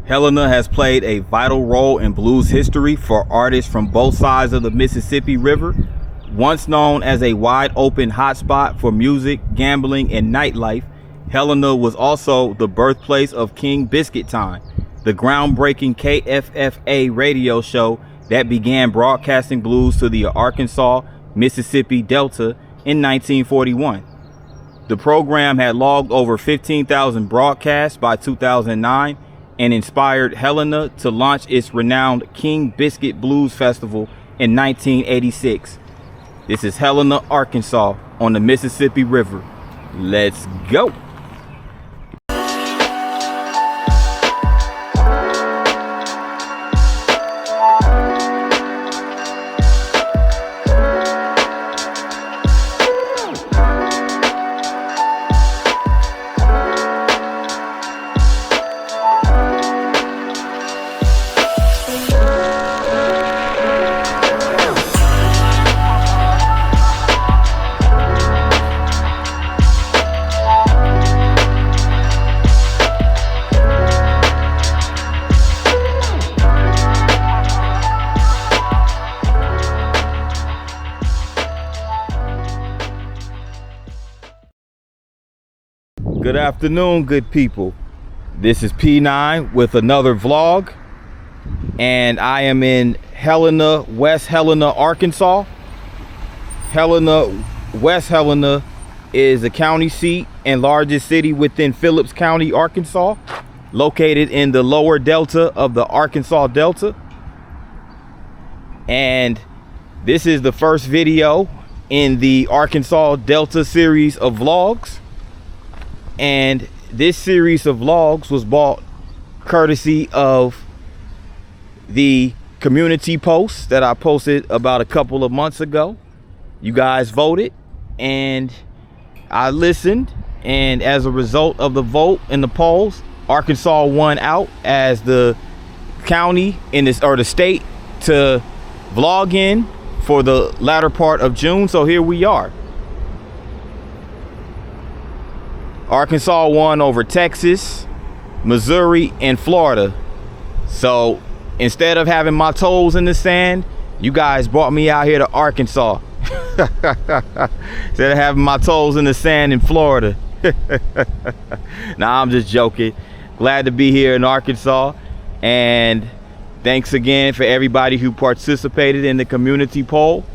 Helena has played a vital role in blues history for artists from both sides of the Mississippi River. Once known as a wide open hotspot for music, gambling, and nightlife, Helena was also the birthplace of King Biscuit Time, the groundbreaking KFFA radio show that began broadcasting blues to the Arkansas, Mississippi Delta in 1941. The program had logged over 15,000 broadcasts by 2009 and inspired Helena to launch its renowned King Biscuit Blues Festival in 1986. This is Helena, Arkansas on the Mississippi River. Let's go. Good afternoon, good people. This is P9 with another vlog, and I am in Helena, West-Helena, Arkansas. Helena, West-Helena is a county seat and largest city within Phillips County, Arkansas, located in the lower delta of the Arkansas Delta. And this is the first video in the Arkansas Delta series of vlogs. And this series of vlogs was bought courtesy of the community post that I posted about a couple of months ago. You guys voted and I listened, and as a result of the vote in the polls, Arkansas won out as the county in this, or the state, to vlog in for the latter part of June. So here we are. Arkansas won over Texas, Missouri, and Florida. So instead of having my toes in the sand, you guys brought me out here to Arkansas. Instead of having my toes in the sand in Florida. Nah, I'm just joking. Glad to be here in Arkansas. And thanks again for everybody who participated in the community poll.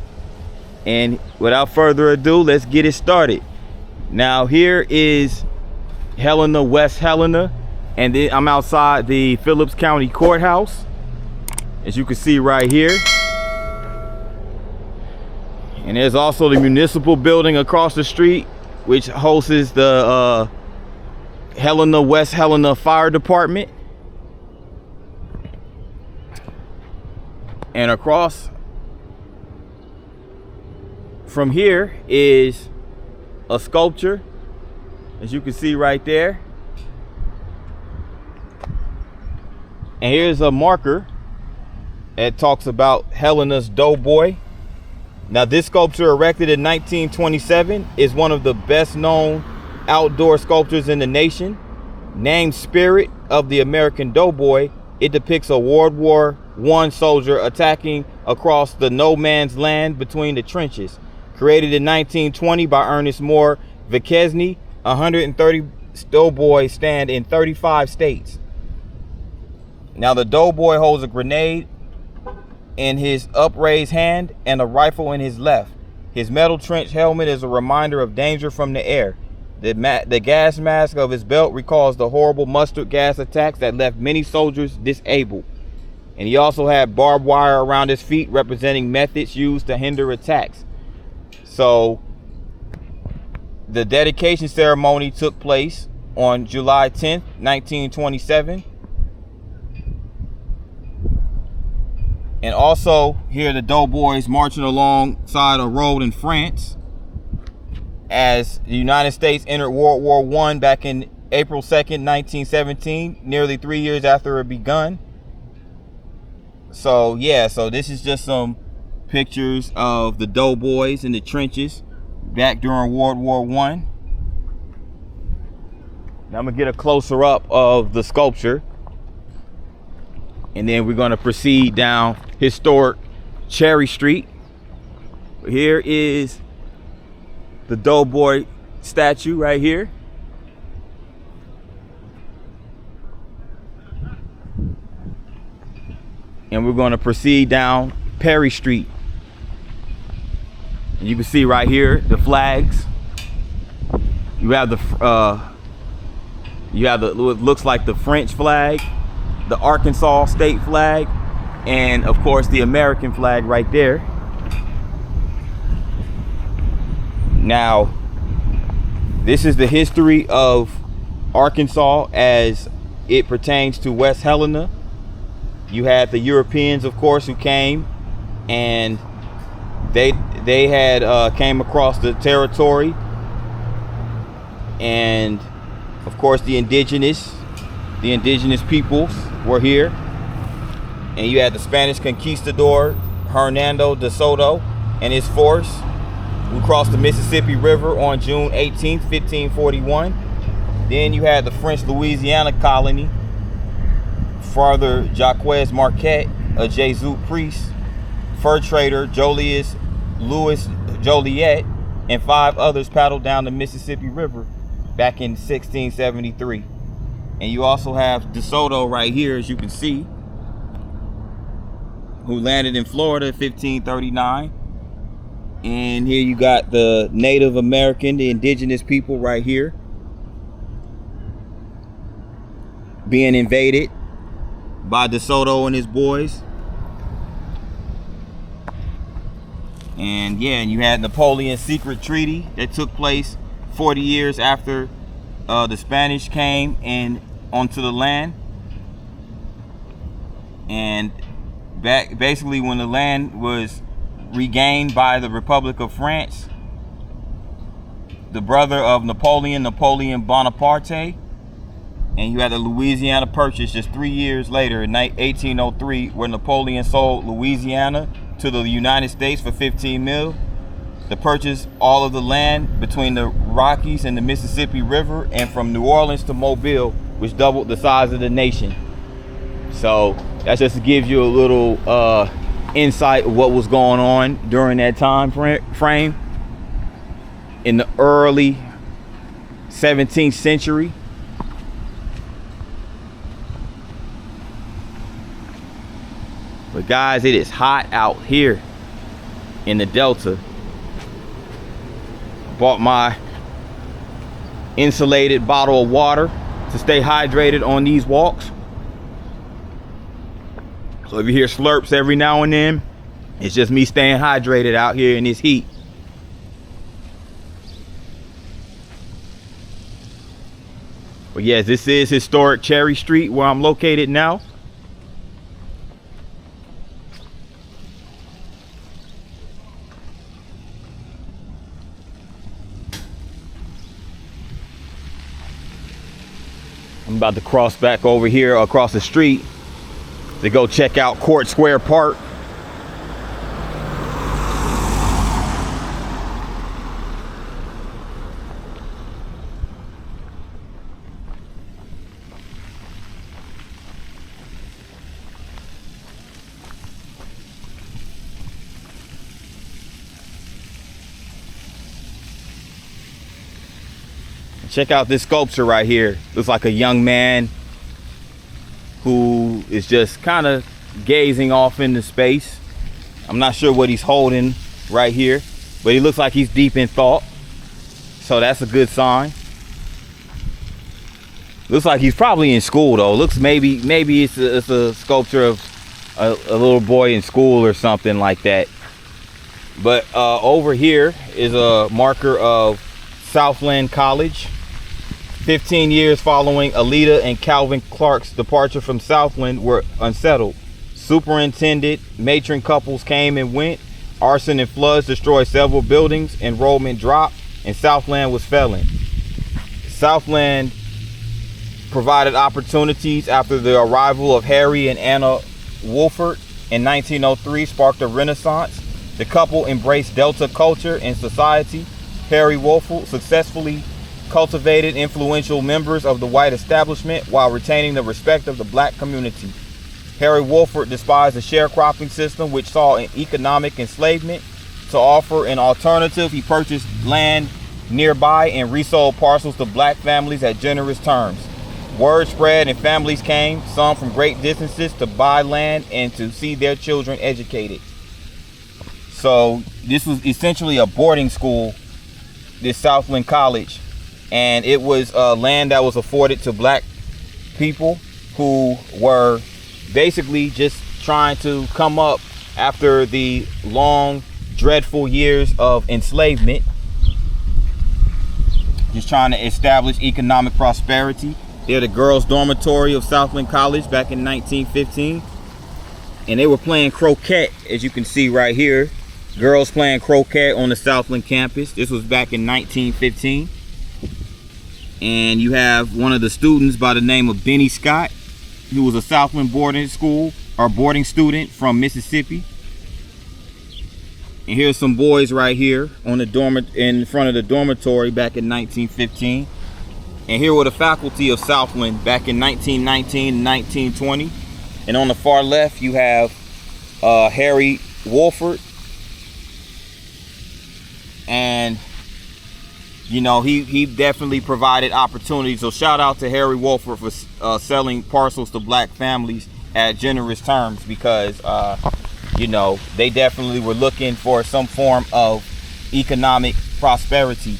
And without further ado, let's get it started. Now here is Helena, West-Helena, and then I'm outside the Phillips County Courthouse, as you can see right here. And there's also the municipal building across the street, which hosts the Helena, West-Helena Fire Department. And across from here is a sculpture, as you can see right there. And here's a marker that talks about Helena's Doughboy. Now this sculpture, erected in 1927, is one of the best known outdoor sculptures in the nation. Named Spirit of the American Doughboy, it depicts a World War I soldier attacking across the no man's land between the trenches. Created in 1920 by Ernest Moore Viquesney, 130 doughboys stand in 35 states. Now the doughboy holds a grenade in his upraised hand and a rifle in his left. His metal trench helmet is a reminder of danger from the air. The gas mask of his belt recalls the horrible mustard gas attacks that left many soldiers disabled. And he also had barbed wire around his feet, representing methods used to hinder attacks. So the dedication ceremony took place on July 10th, 1927. And also here the doughboys marching alongside a road in France as the United States entered World War I back in April 2nd, 1917, nearly 3 years after it begun. So yeah, so this is just some pictures of the doughboys in the trenches back during World War I. Now I'm gonna get a closer up of the sculpture. And then we're going to proceed down historic Cherry Street. Here is the Doughboy statue right here. And we're going to proceed down Perry Street. And you can see right here the flags. You have the what looks like the French flag, the Arkansas state flag, and of course the American flag right there. Now, this is the history of Arkansas as it pertains to West-Helena. You had the Europeans, of course, who came, and they had came across the territory, and of course the indigenous peoples were here. And you had the Spanish conquistador Hernando de Soto and his force who crossed the Mississippi River on June 18th, 1541. Then you had the French Louisiana colony, Father Jacques Marquette, a Jesuit priest, fur trader Jolius Louis Joliet, and 5 others paddled down the Mississippi River back in 1673. And you also have DeSoto right here, as you can see, who landed in Florida in 1539. And here you got the Native American, the indigenous people right here, being invaded by DeSoto and his boys. And yeah, and you had Napoleon's secret treaty that took place 40 years after the Spanish came and onto the land. And basically when the land was regained by the Republic of France, the brother of Napoleon Bonaparte, and you had the Louisiana Purchase just 3 years later in 1803, where Napoleon sold Louisiana to the United States for 15 mil. To purchase all of the land between the Rockies and the Mississippi River, and from New Orleans to Mobile, which doubled the size of the nation. So that's just to give you a little insight of what was going on during that time frame in the early 17th century. But guys, it is hot out here in the Delta. Bought my insulated bottle of water to stay hydrated on these walks. So if you hear slurps every now and then, it's just me staying hydrated out here in this heat. But yes, this is historic Cherry Street where I'm located now. I'm about to cross back over here across the street to go check out Court Square Park. Check out this sculpture right here. Looks like a young man who is just kind of gazing off into space. I'm not sure what he's holding right here, but he looks like he's deep in thought. So that's a good sign. Looks like he's probably in school though. Looks maybe it's a sculpture of a little boy in school or something like that. But over here is a marker of Southland College. 15 years following Alida and Calvin Clark's departure from Southland were unsettled. Superintendent matron couples came and went. Arson and floods destroyed several buildings. Enrollment dropped, and Southland was failing. Southland provided opportunities after the arrival of Harry and Anna Wolford in 1903 sparked a renaissance. The couple embraced Delta culture and society. Harry Wolford successfully cultivated influential members of the white establishment while retaining the respect of the black community. Harry Wolford despised the sharecropping system, which saw an economic enslavement. To offer an alternative, he purchased land nearby and resold parcels to black families at generous terms. Word spread and families came, some from great distances, to buy land and to see their children educated. So this was essentially a boarding school, this Southland College, and it was land that was afforded to black people who were basically just trying to come up after the long, dreadful years of enslavement, just trying to establish economic prosperity. They're the girls' dormitory of Southland College back in 1915, and they were playing croquet, as you can see right here. Girls playing croquet on the Southland campus. This was back in 1915. And you have one of the students by the name of Benny Scott, who was a Southland boarding student from Mississippi. And here's some boys right here on the in front of the dormitory back in 1915. And here were the faculty of Southland back in 1919 and 1920. And on the far left, you have Harry Wolford. And you know, he definitely provided opportunities. So shout out to Harry Wolford for selling parcels to black families at generous terms, because you know, they definitely were looking for some form of economic prosperity.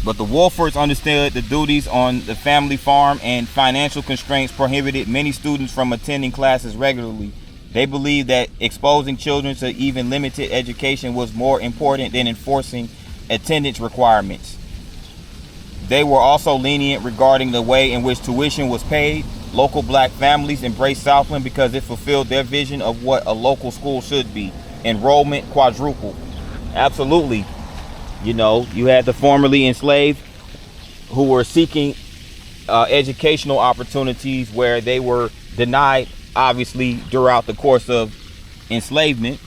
But the Wolfords understood the duties on the family farm, and financial constraints prohibited many students from attending classes regularly. They believed that exposing children to even limited education was more important than enforcing attendance requirements. They were also lenient regarding the way in which tuition was paid. Local black families embraced Southland because it fulfilled their vision of what a local school should be. Enrollment quadrupled. Absolutely. You know, you had the formerly enslaved who were seeking educational opportunities where they were denied, obviously, throughout the course of enslavement.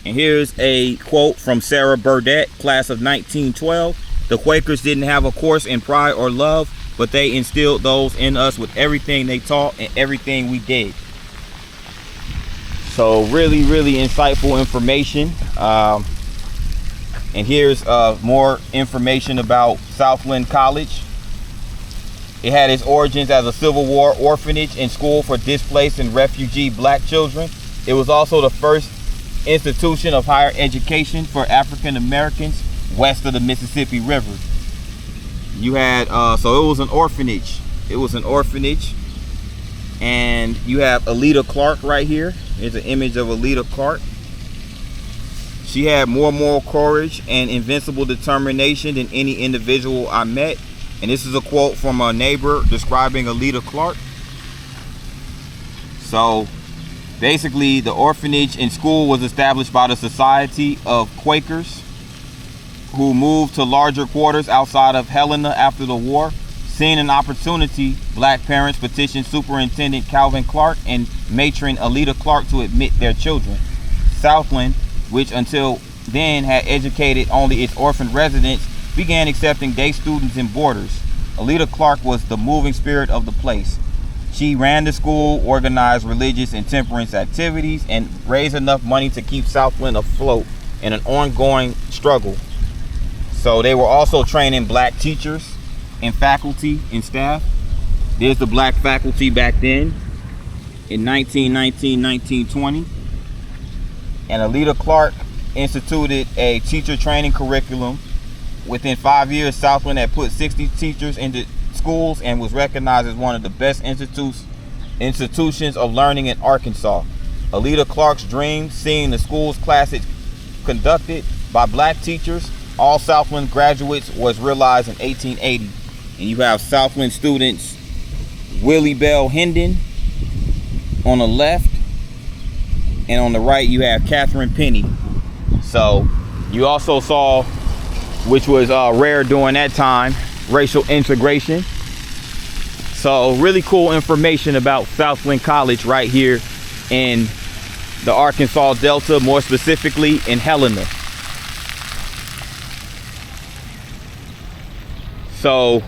And here's a quote from Sarah Burdett, class of 1912. The Quakers didn't have a course in pride or love, but they instilled those in us with everything they taught and everything we did. So really, really insightful information. And here's more information about Southland College. It had its origins as a Civil War orphanage and school for displaced and refugee black children. It was also the first institution of higher education for African Americans west of the Mississippi River. You had, so it was an orphanage. It was an orphanage. And you have Alida Clark right here. Here's an image of Alida Clark. She had more moral courage and invincible determination than any individual I met. And this is a quote from a neighbor describing Alida Clark. So basically, the orphanage and school was established by the Society of Quakers, who moved to larger quarters outside of Helena after the war. Seeing an opportunity, black parents petitioned Superintendent Calvin Clark and matron Alida Clark to admit their children. Southland, which until then had educated only its orphan residents, began accepting day students and boarders. Alida Clark was the moving spirit of the place. She ran the school, organized religious and temperance activities, and raised enough money to keep Southland afloat in an ongoing struggle. So they were also training black teachers and faculty and staff. There's the black faculty back then in 1919, 1920. And Alida Clark instituted a teacher training curriculum. Within 5 years, Southland had put 60 teachers into schools and was recognized as one of the best institutions of learning in Arkansas. Alida Clark's dream, seeing the school's classes conducted by black teachers, all Southland graduates, was realized in 1880. And you have Southland students Willie Bell Hendon on the left, and on the right you have Catherine Penny. So you also saw, which was rare during that time, racial integration. So really cool information about Southland College right here in the Arkansas Delta, more specifically in Helena. So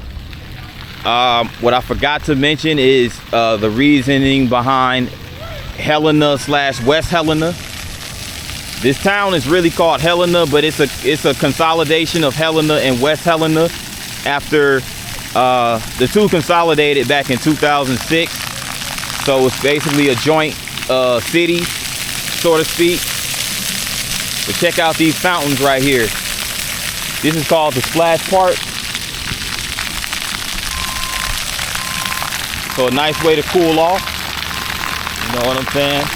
What I forgot to mention is the reasoning behind Helena / West-Helena. This town is really called Helena, but it's a consolidation of Helena and West-Helena after the two consolidated back in 2006. So it's basically a joint city, so to speak. But check out these fountains right here. This is called the Splash Park. So a nice way to cool off. You know what I'm saying?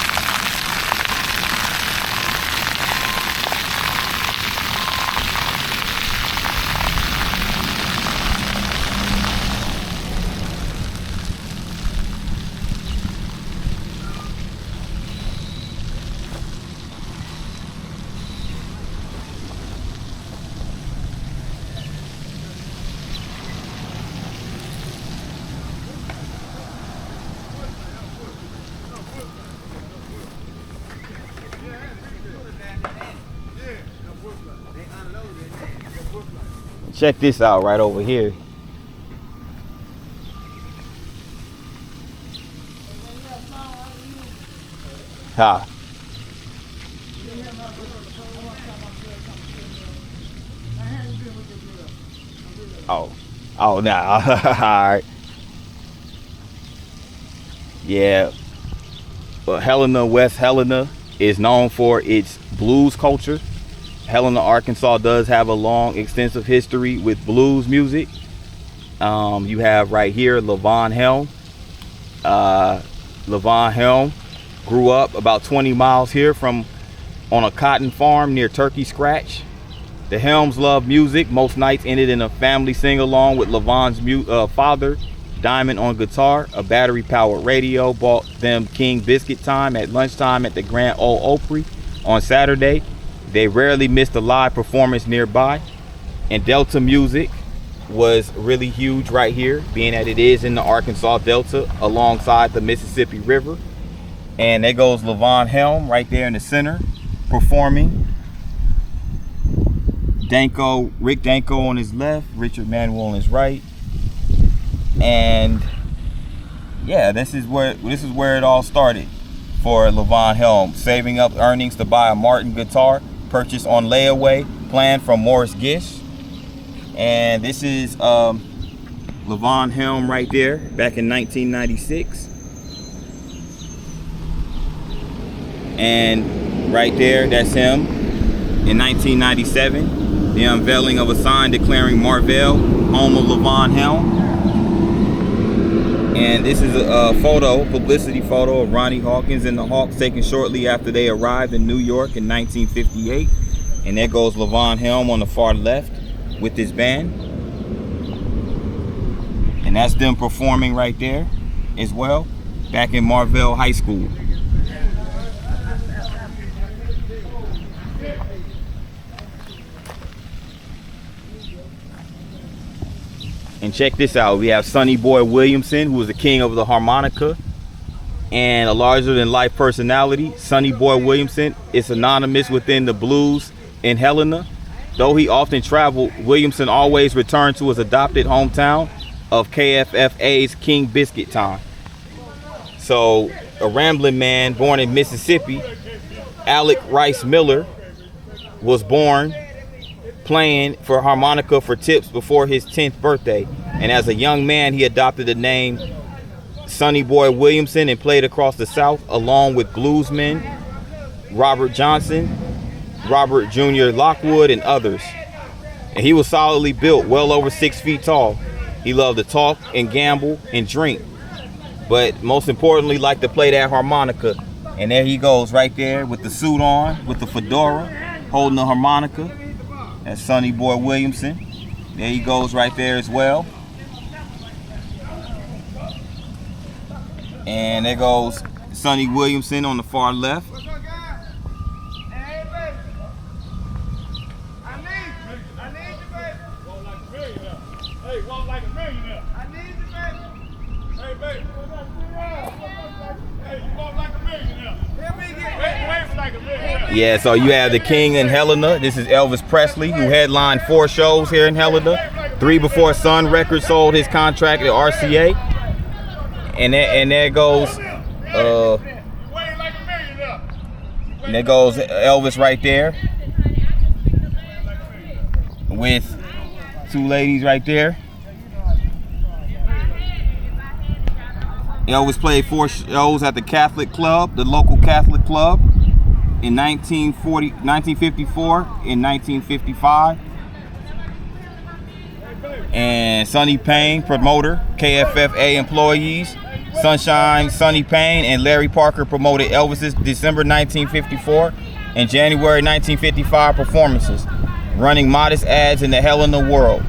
Check this out right over here. Ha. Oh, nah. All right. Yeah. Well, Helena, West-Helena is known for its blues culture. Helena, Arkansas does have a long, extensive history with blues music. You have right here Levon Helm. Levon Helm grew up about 20 miles here on a cotton farm near Turkey Scratch. The Helms love music. Most nights ended in a family sing-along with Levon's father, Diamond, on guitar. A battery-powered radio bought them King Biscuit time at lunchtime at the Grand Ole Opry on Saturday. They rarely missed a live performance nearby. And Delta music was really huge right here, being that it is in the Arkansas Delta alongside the Mississippi River. And there goes Levon Helm right there in the center performing. Rick Danko on his left, Richard Manuel on his right. And yeah, this is where it all started for Levon Helm, saving up earnings to buy a Martin guitar purchased on layaway, planned from Morris Gish. And this is Levon Helm right there back in 1996. And right there, that's him in 1997. The unveiling of a sign declaring Marvell home of Levon Helm. And this is a publicity photo of Ronnie Hawkins and the Hawks taken shortly after they arrived in New York in 1958. And there goes Levon Helm on the far left with his band. And that's them performing right there as well, back in Marvell High School. And check this out, we have Sonny Boy Williamson, who is the king of the harmonica and a larger-than-life personality. Sonny Boy Williamson is synonymous within the blues in Helena. Though he often traveled, Williamson always returned to his adopted hometown of KFFA's King Biscuit time. So, a rambling man born in Mississippi, Alec Rice Miller, was born playing for harmonica for tips before his 10th birthday. And as a young man, he adopted the name Sonny Boy Williamson and played across the South along with bluesmen Robert Johnson, Robert Jr. Lockwood, and others. And he was solidly built, well over 6 feet tall. He loved to talk and gamble and drink, but most importantly, liked to play that harmonica. And there he goes right there with the suit on, with the fedora, holding the harmonica. That's Sonny Boy Williamson. There he goes right there as well. And there goes Sonny Williamson on the far left. What's up, guys? Hey, baby. I need you, baby. Walk like a millionaire. Hey, walk like a millionaire. I need you, baby. Hey, baby. Hey, you walk like a millionaire. Let me get wave like a millionaire. Yeah, so you have the king in Helena. This is Elvis Presley, who headlined 4 shows here in Helena. 3 Before Sun Records sold his contract at RCA. And there goes Elvis right there with 2 ladies right there. Elvis played 4 shows at the Catholic Club, the local Catholic Club, in 1954 and 1955. And Sonny Payne, promoter, KFFA employees. Sunshine, Sonny Payne, and Larry Parker promoted Elvis's December 1954 and January 1955 performances, running modest ads in the Helena world.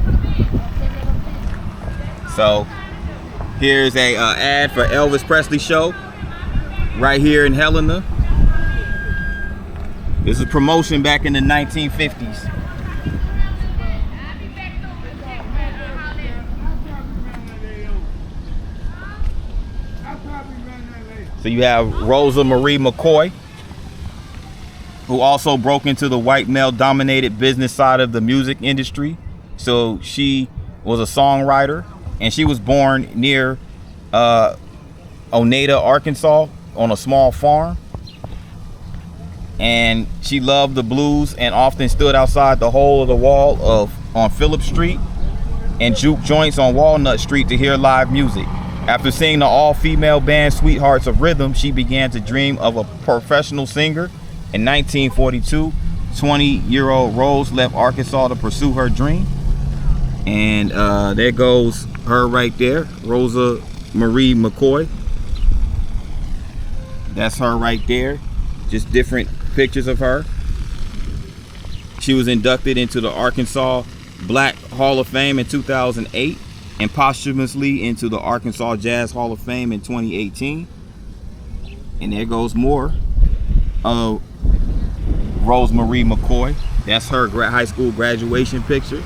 So here's a ad for Elvis Presley show right here in Helena. This is promotion back in the 1950s. So you have Rosa Marie McCoy, who also broke into the white male-dominated business side of the music industry. So she was a songwriter, and she was born near Oneida, Arkansas, on a small farm. And she loved the blues and often stood outside the hole of the wall on Phillip Street and juke joints on Walnut Street to hear live music. After seeing the all-female band Sweethearts of Rhythm, she began to dream of a professional singer. In 1942, 20-year-old Rose left Arkansas to pursue her dream. And there goes her right there, Rosa Marie McCoy. That's her right there. Just different pictures of her. She was inducted into the Arkansas Black Hall of Fame in 2008. And posthumously into the Arkansas Jazz Hall of Fame in 2018. And there goes more of Rose Marie McCoy. That's her high school graduation picture.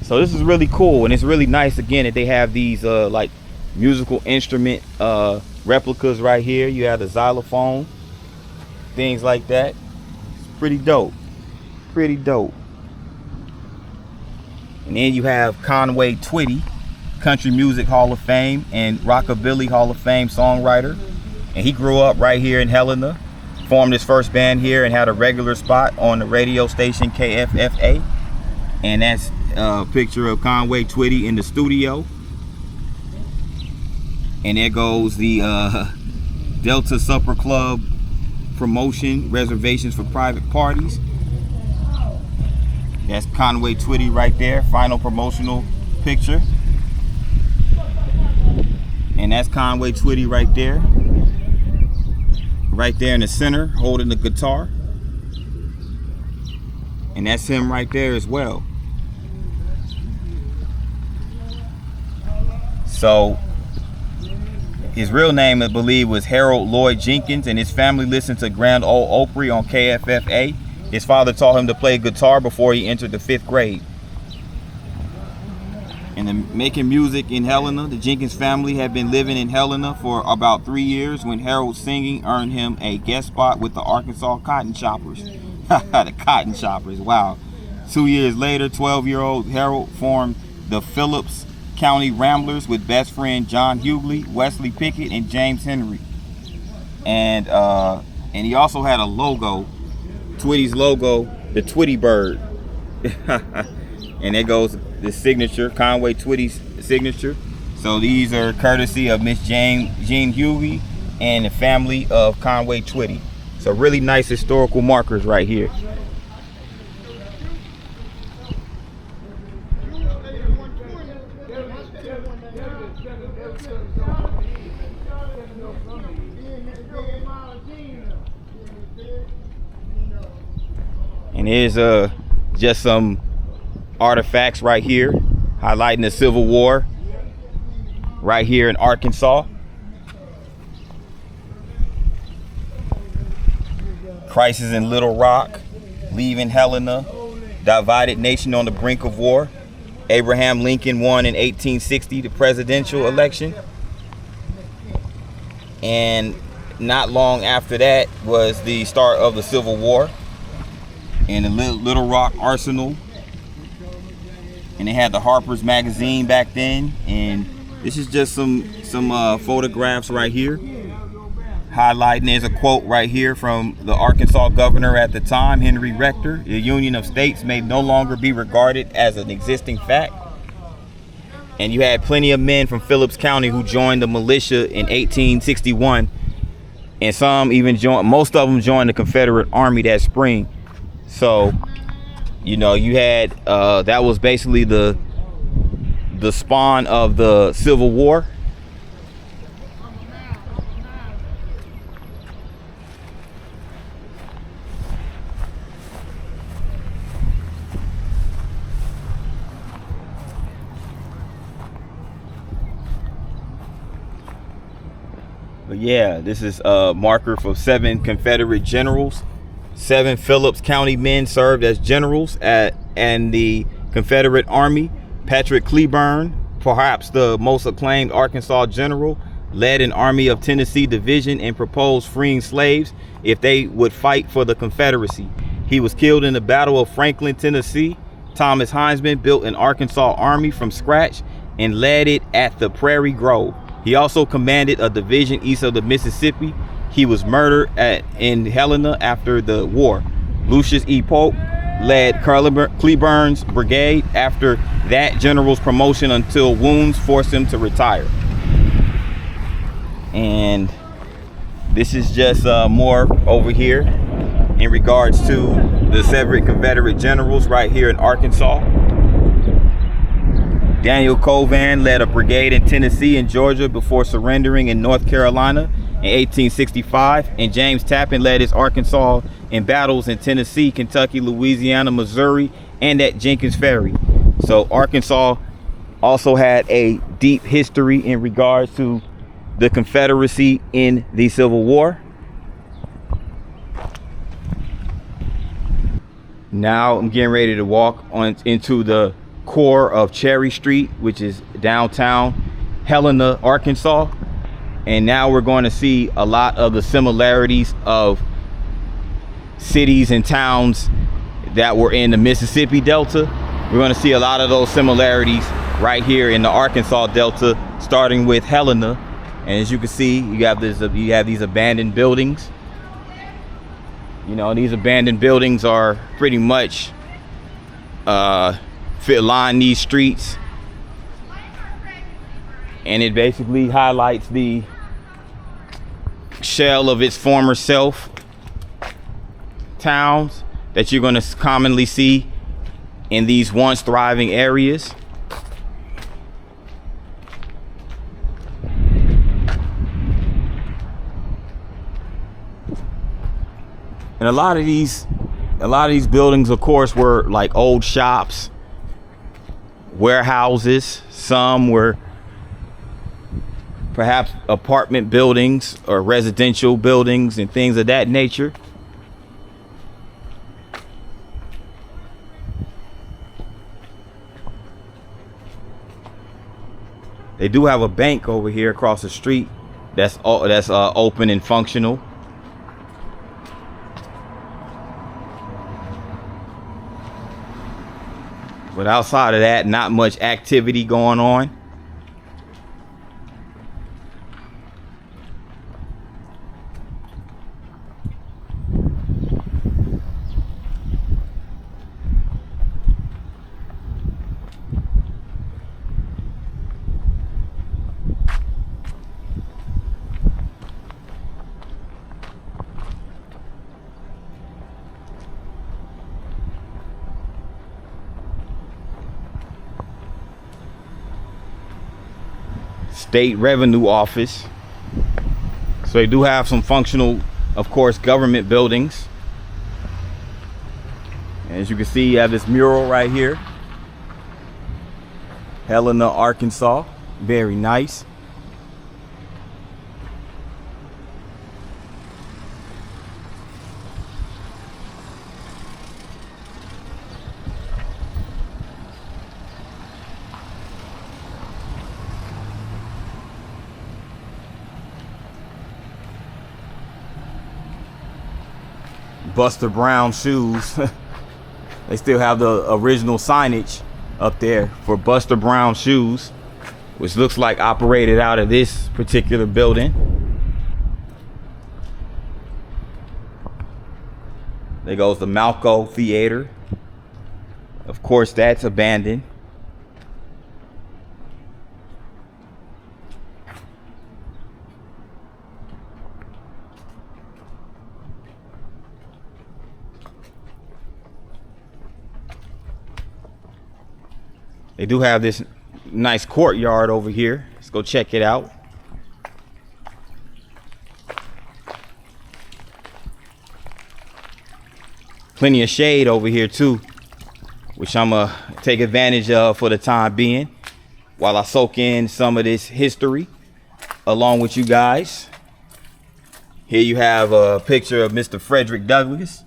So this is really cool, and it's really nice again that they have these like musical instrument replicas right here. You have the xylophone, things like that. It's pretty dope. Pretty dope. And then you have Conway Twitty, Country Music Hall of Fame and Rockabilly Hall of Fame songwriter. And he grew up right here in Helena, formed his first band here and had a regular spot on the radio station KFFA. And that's a picture of Conway Twitty in the studio. And there goes the Delta Supper Club promotion, reservations for private parties. That's Conway Twitty right there, final promotional picture. And that's Conway Twitty right there in the center, holding the guitar. And that's him right there as well. So his real name, I believe, was Harold Lloyd Jenkins, and his family listened to Grand Ole Opry on KFFA. His father taught him to play guitar before he entered the 5th grade. And then making music in Helena, the Jenkins family had been living in Helena for about 3 years when Harold's singing earned him a guest spot with the Arkansas Cotton Choppers. The Cotton Choppers, wow. 2 years later, 12-year-old Harold formed the Phillips County Ramblers with best friend John Hughley, Wesley Pickett, and James Henry. And he also had a logo, Twitty's logo, the Twitty Bird. And there goes the signature, Conway Twitty's signature. So these are courtesy of Miss Jean Hughey and the family of Conway Twitty. So really nice historical markers right here. And here's just some artifacts right here highlighting the Civil War right here in Arkansas. Crisis in Little Rock, leaving Helena, divided nation on the brink of war. Abraham Lincoln won in 1860 the presidential election. And not long after that was the start of the Civil War. and the Little Rock Arsenal. And they had the Harper's magazine back then. And this is just some photographs right here, highlighting. There's a quote right here from the Arkansas governor at the time, Henry Rector. The Union of States may no longer be regarded as an existing fact. And you had plenty of men from Phillips County who joined the militia in 1861, and some even most of them joined the Confederate Army that spring. So, you know, you had that was basically the spawn of the Civil War. But yeah, this is a marker for 7 Confederate generals. 7 Phillips County men served as generals and the Confederate Army. Patrick Cleburne, perhaps the most acclaimed Arkansas general, led an Army of Tennessee division and proposed freeing slaves if they would fight for the Confederacy. He was killed in the Battle of Franklin, Tennessee. Thomas Heinzman built an Arkansas army from scratch and led it at the Prairie Grove. He also commanded a division east of the Mississippi. He was murdered in Helena after the war. Lucius E. Polk led Cleburne's brigade after that general's promotion until wounds forced him to retire. And this is just more over here in regards to the 7 Confederate generals right here in Arkansas. Daniel Covan led a brigade in Tennessee and Georgia before surrendering in North Carolina in 1865, and James Tappan led his Arkansas in battles in Tennessee, Kentucky, Louisiana, Missouri, and at Jenkins Ferry. So Arkansas also had a deep history in regards to the Confederacy in the Civil War. Now I'm getting ready to walk on into the core of Cherry Street, which is downtown Helena, Arkansas. And now we're going to see a lot of the similarities of cities and towns that were in the Mississippi Delta. We're going to see a lot of those similarities right here in the Arkansas Delta, starting with Helena. And as you can see, you have these abandoned buildings. You know, these abandoned buildings are pretty much line these streets, and it basically highlights the shell of its former self towns that you're going to commonly see in these once thriving areas. And a lot of these buildings, of course, were like old shops, warehouses. Some were perhaps apartment buildings or residential buildings and things of that nature. They do have a bank over here across the street that's open and functional. But outside of that, not much activity going on. State Revenue Office. So they do have some functional, of course, government buildings. As you can see, you have this mural right here. Helena, Arkansas. Very nice. Buster Brown shoes They still have the original signage up there for Buster Brown Shoes, which looks like operated out of this particular building. There goes the Malco Theater. Of course, that's abandoned. They do have this nice courtyard over here. Let's go check it out. Plenty of shade over here too, which I'm gonna take advantage of for the time being while I soak in some of this history along with you guys. Here you have a picture of Mr. Frederick Douglass.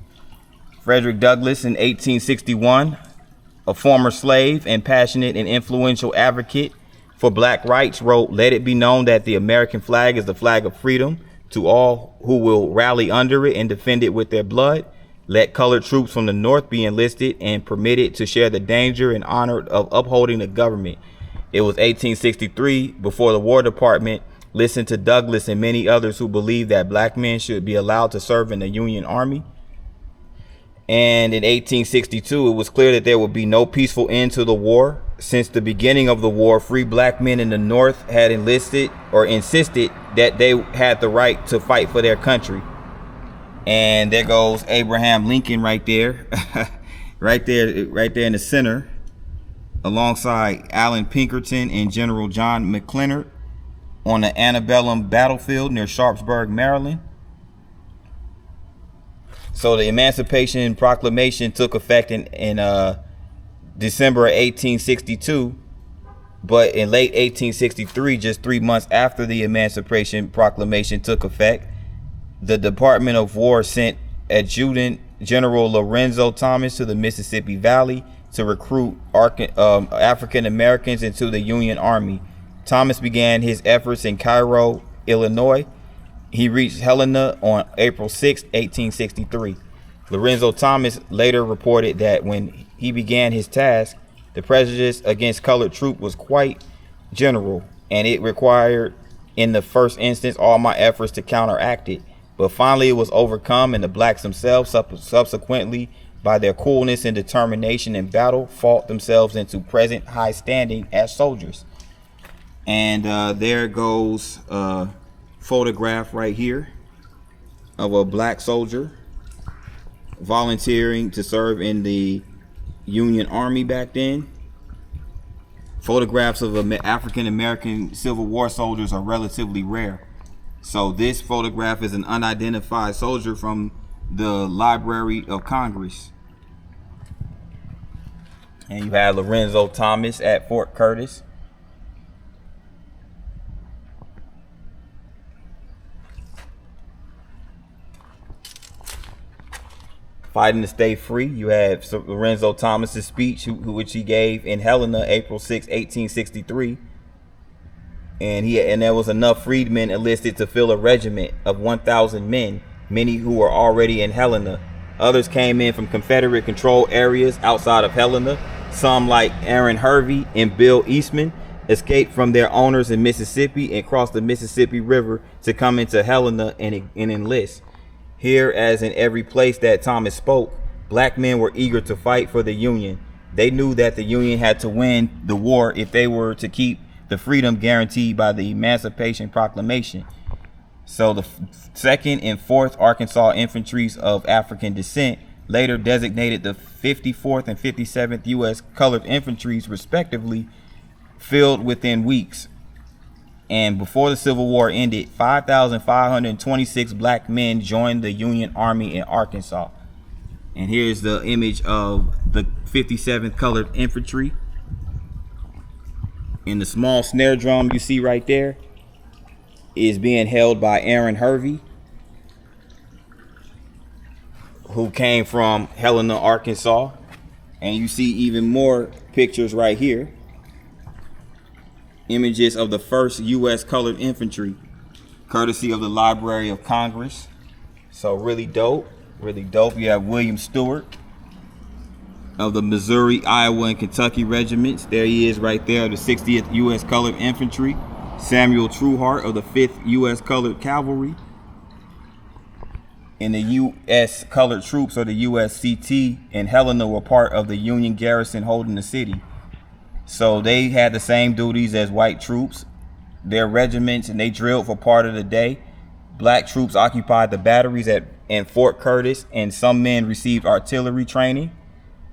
Frederick Douglass in 1861. A former slave and passionate and influential advocate for black rights, wrote, "Let it be known that the American flag is the flag of freedom to all who will rally under it and defend it with their blood. Let colored troops from the North be enlisted and permitted to share the danger and honor of upholding the government." It was 1863 before the War Department listened to Douglass and many others who believed that black men should be allowed to serve in the Union Army. And in 1862, it was clear that there would be no peaceful end to the war. Since the beginning of the war, free black men in the North had enlisted or insisted that they had the right to fight for their country. And there goes Abraham Lincoln right there, right there in the center, alongside Allen Pinkerton and General John McClernand on the antebellum battlefield near Sharpsburg, Maryland. So the Emancipation Proclamation took effect in December of 1862, but in late 1863, just 3 months after the Emancipation Proclamation took effect, the Department of War sent Adjutant General Lorenzo Thomas to the Mississippi Valley to recruit African Americans into the Union Army. Thomas began his efforts in Cairo, Illinois. He reached Helena on April 6, 1863. Lorenzo Thomas later reported that when he began his task, the prejudice against colored troops was quite general, and it required, in the first instance, all my efforts to counteract it. But finally it was overcome, and the blacks themselves, subsequently, by their coolness and determination in battle, fought themselves into present high standing as soldiers. And there goes photograph right here of a black soldier volunteering to serve in the Union Army back then. Photographs of African American Civil War soldiers are relatively rare. So this photograph is an unidentified soldier from the Library of Congress. And you have Lorenzo Thomas at Fort Curtis. Fighting to stay free. You have Lorenzo Thomas's speech, which he gave in Helena, April 6, 1863. And there was enough freedmen enlisted to fill a regiment of 1,000 men, many who were already in Helena. Others came in from Confederate controlled areas outside of Helena. Some, like Aaron Hervey and Bill Eastman, escaped from their owners in Mississippi and crossed the Mississippi River to come into Helena and enlist. Here, as in every place that Thomas spoke, black men were eager to fight for the Union. They knew that the Union had to win the war if they were to keep the freedom guaranteed by the Emancipation Proclamation. So the 2nd and 4th Arkansas Infantries of African descent, later designated the 54th and 57th U.S. Colored Infantries respectively, filled within weeks. And before the Civil War ended, 5,526 black men joined the Union Army in Arkansas. And here's the image of the 57th Colored Infantry. And the small snare drum you see right there is being held by Aaron Hervey, who came from Helena, Arkansas. And you see even more pictures right here. Images of the 1st U.S. Colored Infantry, courtesy of the Library of Congress. So really dope, really dope. You have William Stewart of the Missouri, Iowa, and Kentucky regiments. There he is right there, the 60th U.S. Colored Infantry. Samuel Trueheart of the 5th U.S. Colored Cavalry. And the U.S. Colored Troops, or the USCT, in Helena were part of the Union garrison holding the city. So they had the same duties as white troops. Their regiments, and they drilled for part of the day. Black troops occupied the batteries in Fort Curtis, and some men received artillery training.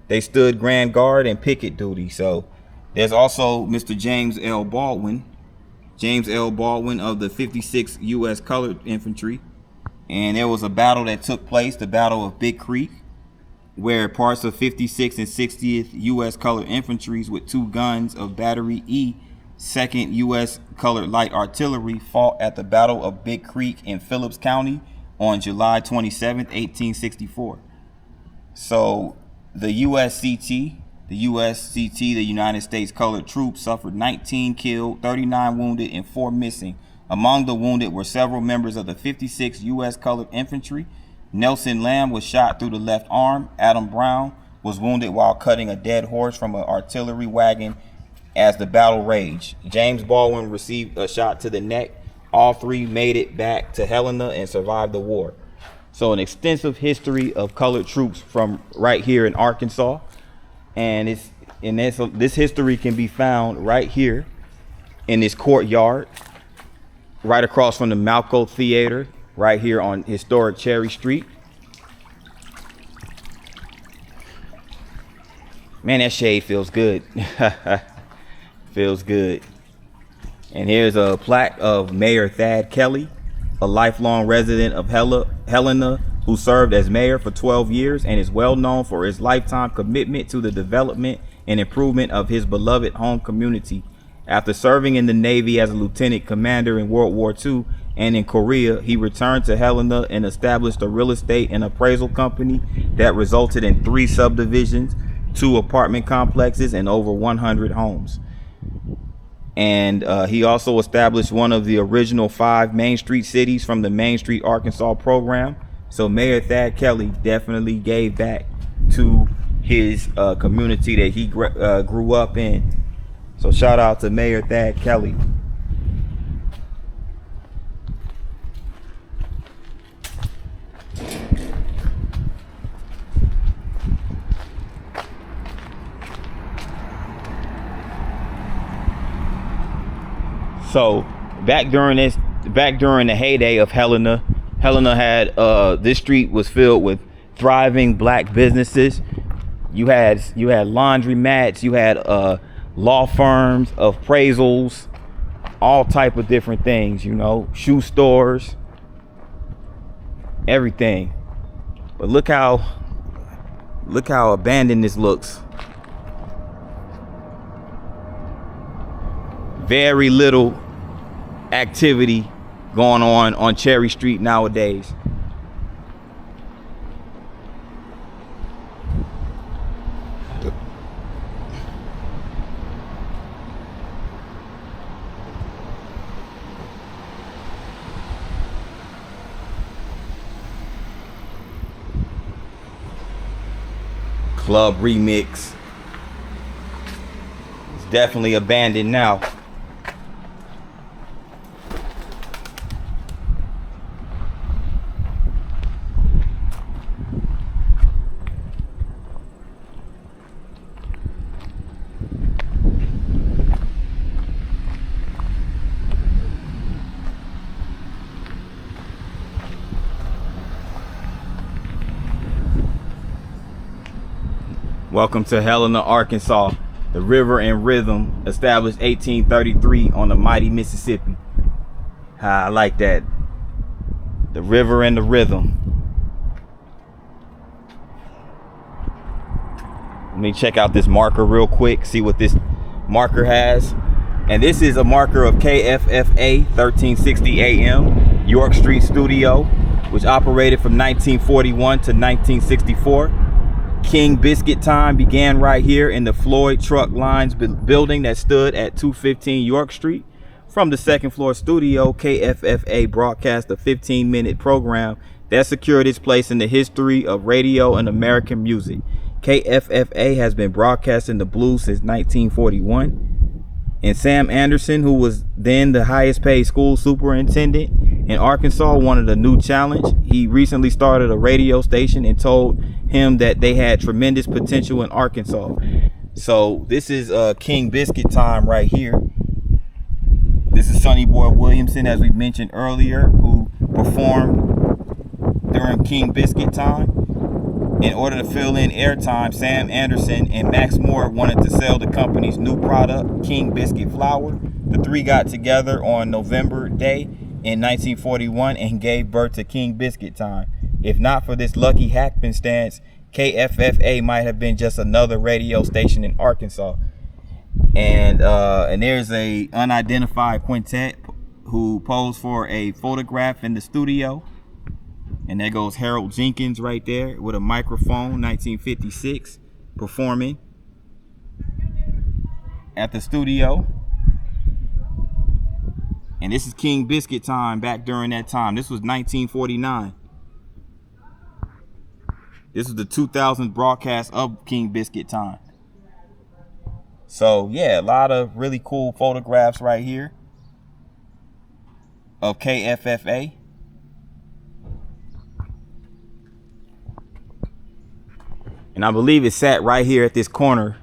They stood grand guard and picket duty. So there's also Mr. James L. Baldwin. James L. Baldwin of the 56th U.S. Colored Infantry. And there was a battle that took place, the Battle of Big Creek, where parts of 56th and 60th U.S. Colored Infantries with 2 guns of Battery E, 2nd U.S. Colored Light Artillery fought at the Battle of Big Creek in Phillips County on July 27, 1864. So the USCT, the United States Colored Troops, suffered 19 killed, 39 wounded, and 4 missing. Among the wounded were several members of the 56th U.S. Colored Infantry. Nelson Lamb was shot through the left arm. Adam Brown was wounded while cutting a dead horse from an artillery wagon as the battle raged. James Baldwin received a shot to the neck. All 3 made it back to Helena and survived the war. So an extensive history of colored troops from right here in Arkansas. And this history can be found right here in this courtyard, right across from the Malco Theater, right here on historic Cherry Street. Man, that shade feels good. Feels good. And here's a plaque of Mayor Thad Kelly, a lifelong resident of Helena, who served as mayor for 12 years and is well known for his lifetime commitment to the development and improvement of his beloved home community. After serving in the Navy as a lieutenant commander in World War II and in Korea, he returned to Helena and established a real estate and appraisal company that resulted in 3 subdivisions, 2 apartment complexes, and over 100 homes. And he also established one of the original 5 Main Street cities from the Main Street Arkansas program. So Mayor Thad Kelly definitely gave back to his community that he grew up in. So shout out to Mayor Thad Kelly. So back during the heyday of Helena had this street was filled with thriving black businesses. You had laundromats, you had law firms, appraisals, all type of different things, shoe stores, everything. But look how abandoned this looks. Very little activity going on Cherry Street nowadays. Club Remix. It's definitely abandoned now. Welcome to Helena, Arkansas. The river and rhythm, established 1833 on the mighty Mississippi. I like that. The river and the rhythm. Let me check out this marker real quick, see what this marker has. And this is a marker of KFFA 1360 AM, York Street Studio, which operated from 1941 to 1964. King Biscuit time began right here in the Floyd Truck Lines building that stood at 215 York Street. From the second floor studio, KFFA broadcast a 15-minute program that secured its place in the history of radio and American music. KFFA has been broadcasting the blues since 1941. And Sam Anderson, who was then the highest paid school superintendent in Arkansas, wanted a new challenge. He recently started a radio station and told him that they had tremendous potential in Arkansas. So this is King Biscuit time right here. This is Sonny Boy Williamson, as we mentioned earlier, who performed during King Biscuit time. In order to fill in airtime, Sam Anderson and Max Moore wanted to sell the company's new product, King Biscuit Flour. The three got together on November Day in 1941 and gave birth to King Biscuit Time. If not for this lucky happenstance, KFFA might have been just another radio station in Arkansas. And there's a unidentified quintet who posed for a photograph in the studio. And there goes Harold Jenkins right there with a microphone, 1956, performing at the studio. And this is King Biscuit time back during that time. This was 1949. This was the 2000 broadcast of King Biscuit time. So yeah, a lot of really cool photographs right here of KFFA. And I believe it sat right here at this corner.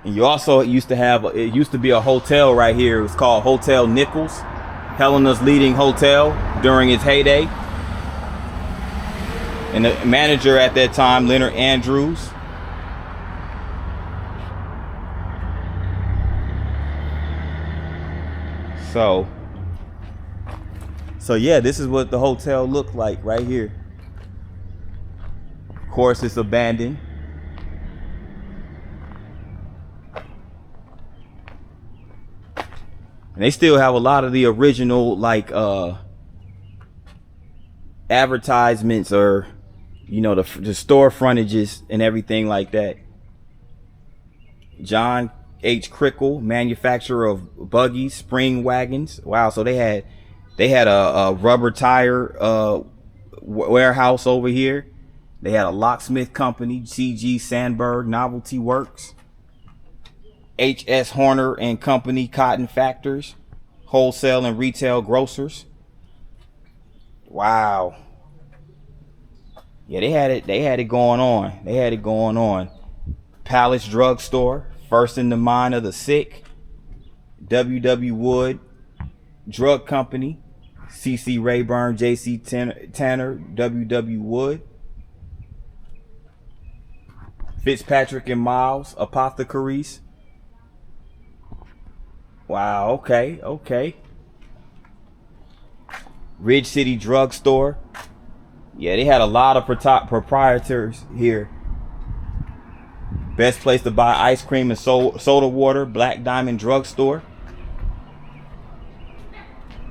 And you also it used to be a hotel right here. It was called Hotel Nichols, Helena's leading hotel during its heyday. And the manager at that time, Leonard Andrews. So yeah, this is what the hotel looked like right here. Of course, it's abandoned. And they still have a lot of the original advertisements, or the store frontages and everything like that. John H. Crickle, manufacturer of buggies, spring wagons. Wow, so they had a rubber tire warehouse over here. They had a locksmith company, C.G. Sandberg Novelty Works, H.S. Horner and Company cotton factors, wholesale and retail grocers. Wow. Yeah, they had it going on. Palace Drug Store, first in the mind of the sick. W.W. Wood Drug Company, C.C. Rayburn, J.C. Tanner, W.W. Wood. Fitzpatrick and Miles Apothecaries. Wow, okay. Ridge City Drug Store. Yeah, they had a lot of proprietors here. Best place to buy ice cream and soda water, Black Diamond Drug Store.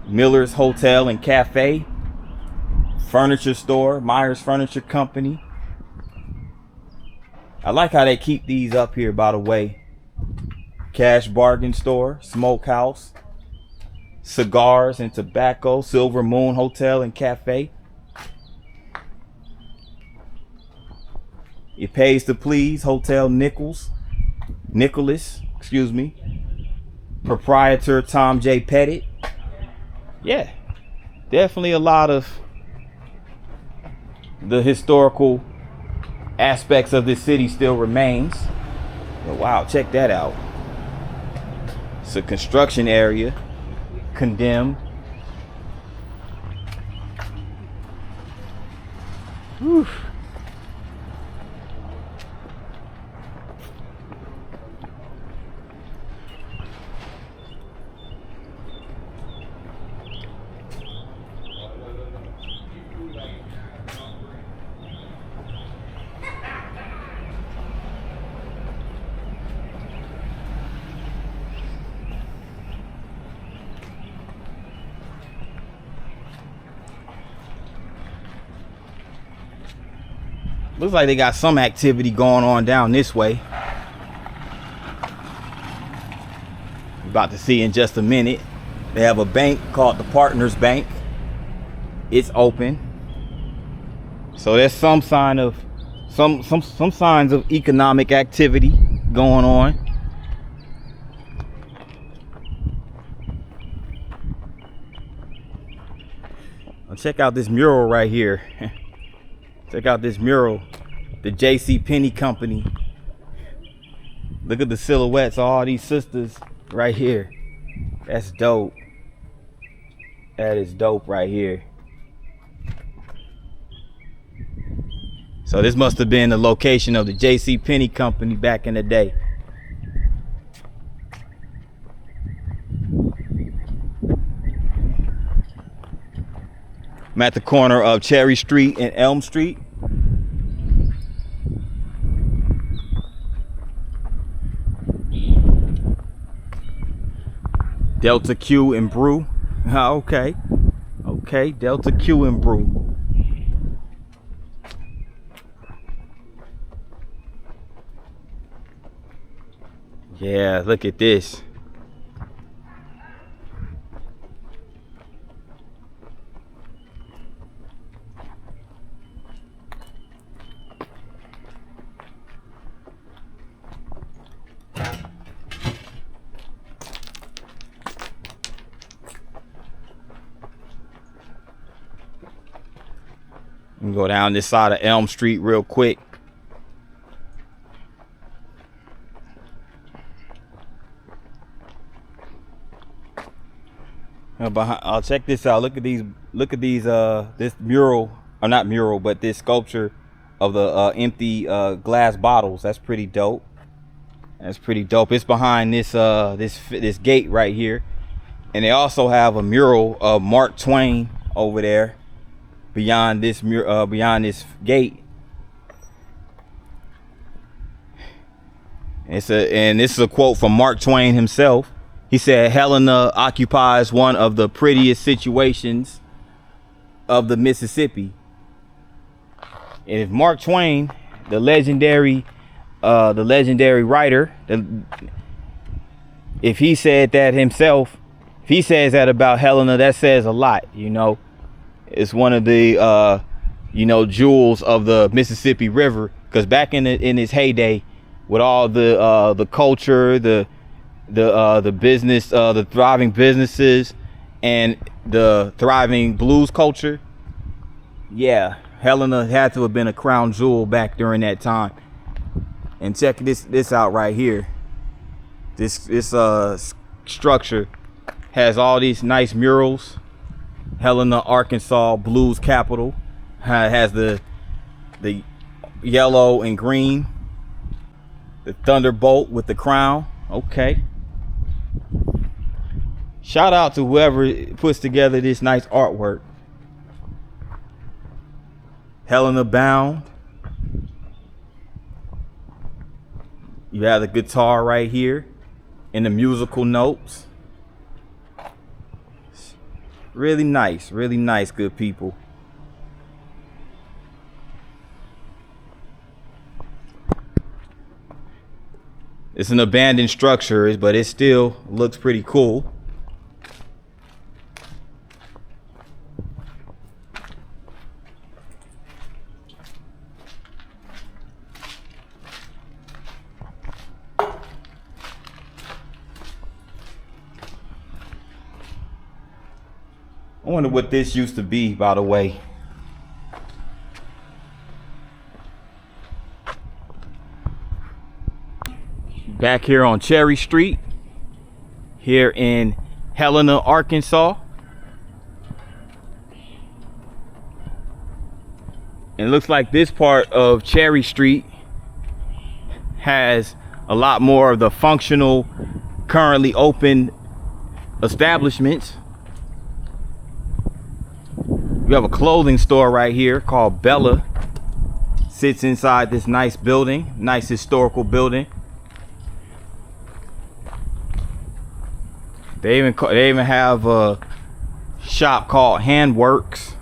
Miller's Hotel and Cafe. Furniture Store, Myers Furniture Company. I like how they keep these up here, by the way. Cash Bargain Store, Smokehouse, Cigars and Tobacco, Silver Moon Hotel and Cafe. It Pays to Please, Hotel Nicholas, Proprietor Tom J. Pettit. Yeah, definitely a lot of the historical aspects of this city still remains. But wow, check that out. It's a construction area, condemned. Whew. Looks like they got some activity going on down this way. About to see in just a minute. They have a bank called the Partners Bank. It's open. So there's some sign of some signs of economic activity going on. Check out this mural right here. Check out this mural. The J.C. Penney Company. Look at the silhouettes of all these sisters right here. That's dope. That is dope right here. So this must have been the location of the J.C. Penney Company back in the day. I'm at the corner of Cherry Street and Elm Street. Delta Q and Brew. Okay. Okay, Delta Q and Brew. Yeah, look at this. Go down this side of Elm Street real quick. I'll check this out. Look at these. Look at these. This mural, or not mural, but this sculpture of the empty glass bottles. That's pretty dope. That's pretty dope. It's behind this this gate right here, and they also have a mural of Mark Twain over there. Beyond this gate. And this is a quote from Mark Twain himself. He said, "Helena occupies one of the prettiest situations of the Mississippi." And if Mark Twain, the legendary writer, if he said that himself, if he says that about Helena, that says a lot, you know. It's one of the jewels of the Mississippi River, because back in its heyday, with all the culture, the business, the thriving businesses, and the thriving blues culture, yeah, Helena had to have been a crown jewel back during that time. And check this out right here. This structure has all these nice murals. Helena, Arkansas, blues capital. Has the yellow and green, the thunderbolt with the crown. Okay. Shout out to whoever puts together this nice artwork. Helena Bound. You have the guitar right here and the musical notes. Really nice, good people. It's an abandoned structure, but it still looks pretty cool. I wonder what this used to be, by the way. Back here on Cherry Street, here in Helena, Arkansas. And it looks like this part of Cherry Street has a lot more of the functional, currently open establishments. We have a clothing store right here called Bella. Sits inside this nice building, nice historical building. They even have a shop called Handworks.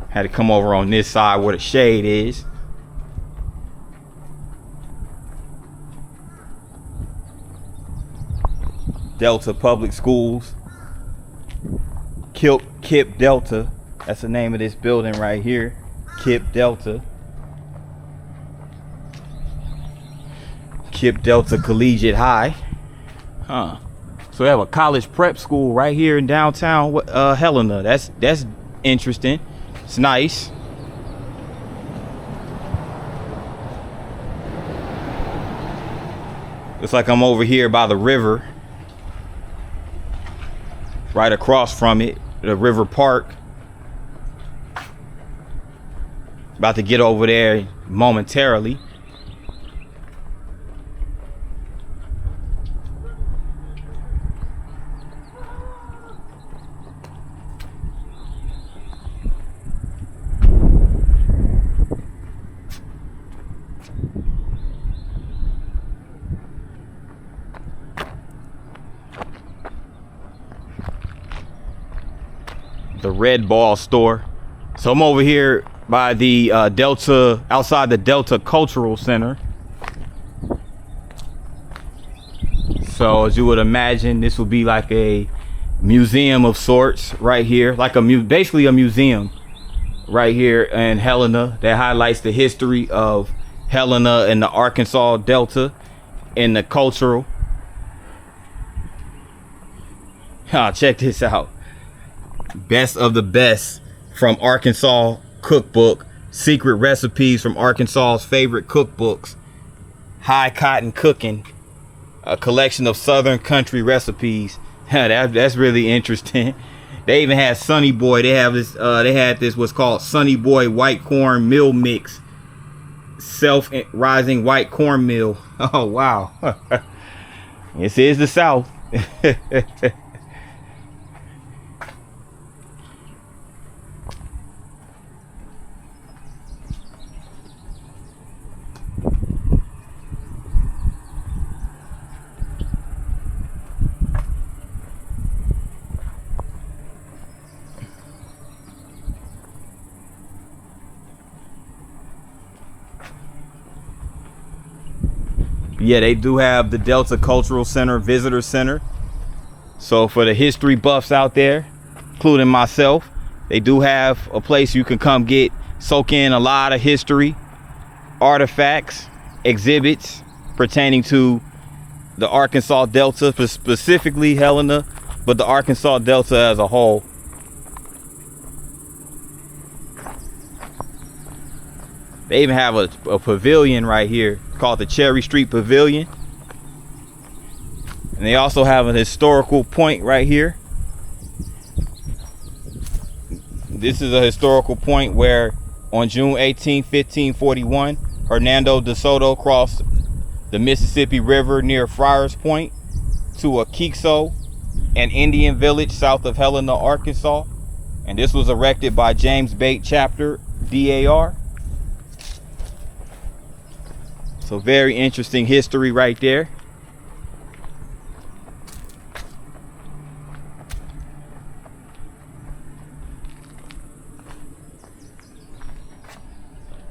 Had to come over on this side where the shade is. Delta Public Schools. KIP Delta. That's the name of this building right here. KIP Delta. KIP Delta Collegiate High. Huh. So we have a college prep school right here in downtown Helena. That's interesting. It's nice. Looks like I'm over here by the river. Right across from it, the river park. About to get over there momentarily. The Red Ball store. So I'm over here by the Delta, outside the Delta Cultural Center. So as you would imagine, this will be like a museum of sorts right here, like basically a museum right here in Helena that highlights the history of Helena and the Arkansas Delta and the cultural. Check this out. Best of the best from Arkansas cookbook. Secret recipes from Arkansas's favorite cookbooks. High Cotton Cooking. A collection of Southern country recipes. That's really interesting. They even had Sonny Boy. They have this. They had this what's called Sonny Boy White Corn Meal Mix. Self-rising white corn meal. Oh wow. This is the South. Yeah, they do have the Delta Cultural Center Visitor Center. So for the history buffs out there, including myself, they do have a place you can come soak in a lot of history, artifacts, exhibits pertaining to the Arkansas Delta, specifically Helena, but the Arkansas Delta as a whole. They even have a pavilion right here called the Cherry Street Pavilion. And they also have a historical point right here. This is a historical point where on June 18, 1541, Hernando de Soto crossed the Mississippi River near Friars Point to Aquixo, an Indian village south of Helena, Arkansas. And this was erected by James Bate Chapter, DAR. So very interesting history right there.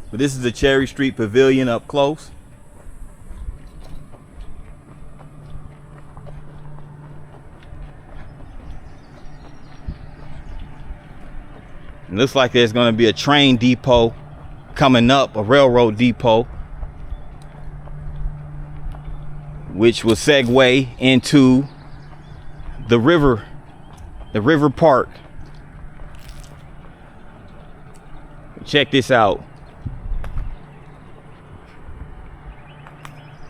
But this is the Cherry Street Pavilion up close. It looks like there's going to be a train depot coming up, a railroad depot, which will segue into the river park. Check this out.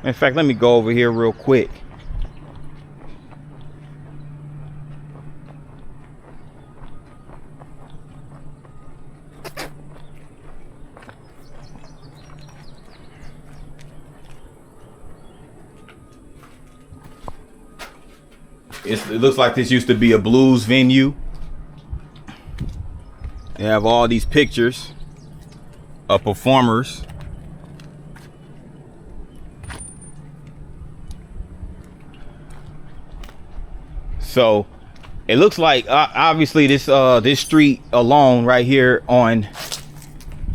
In fact, let me go over here real quick. It looks like this used to be a blues venue. They have all these pictures of performers. So it looks like obviously this street alone right here on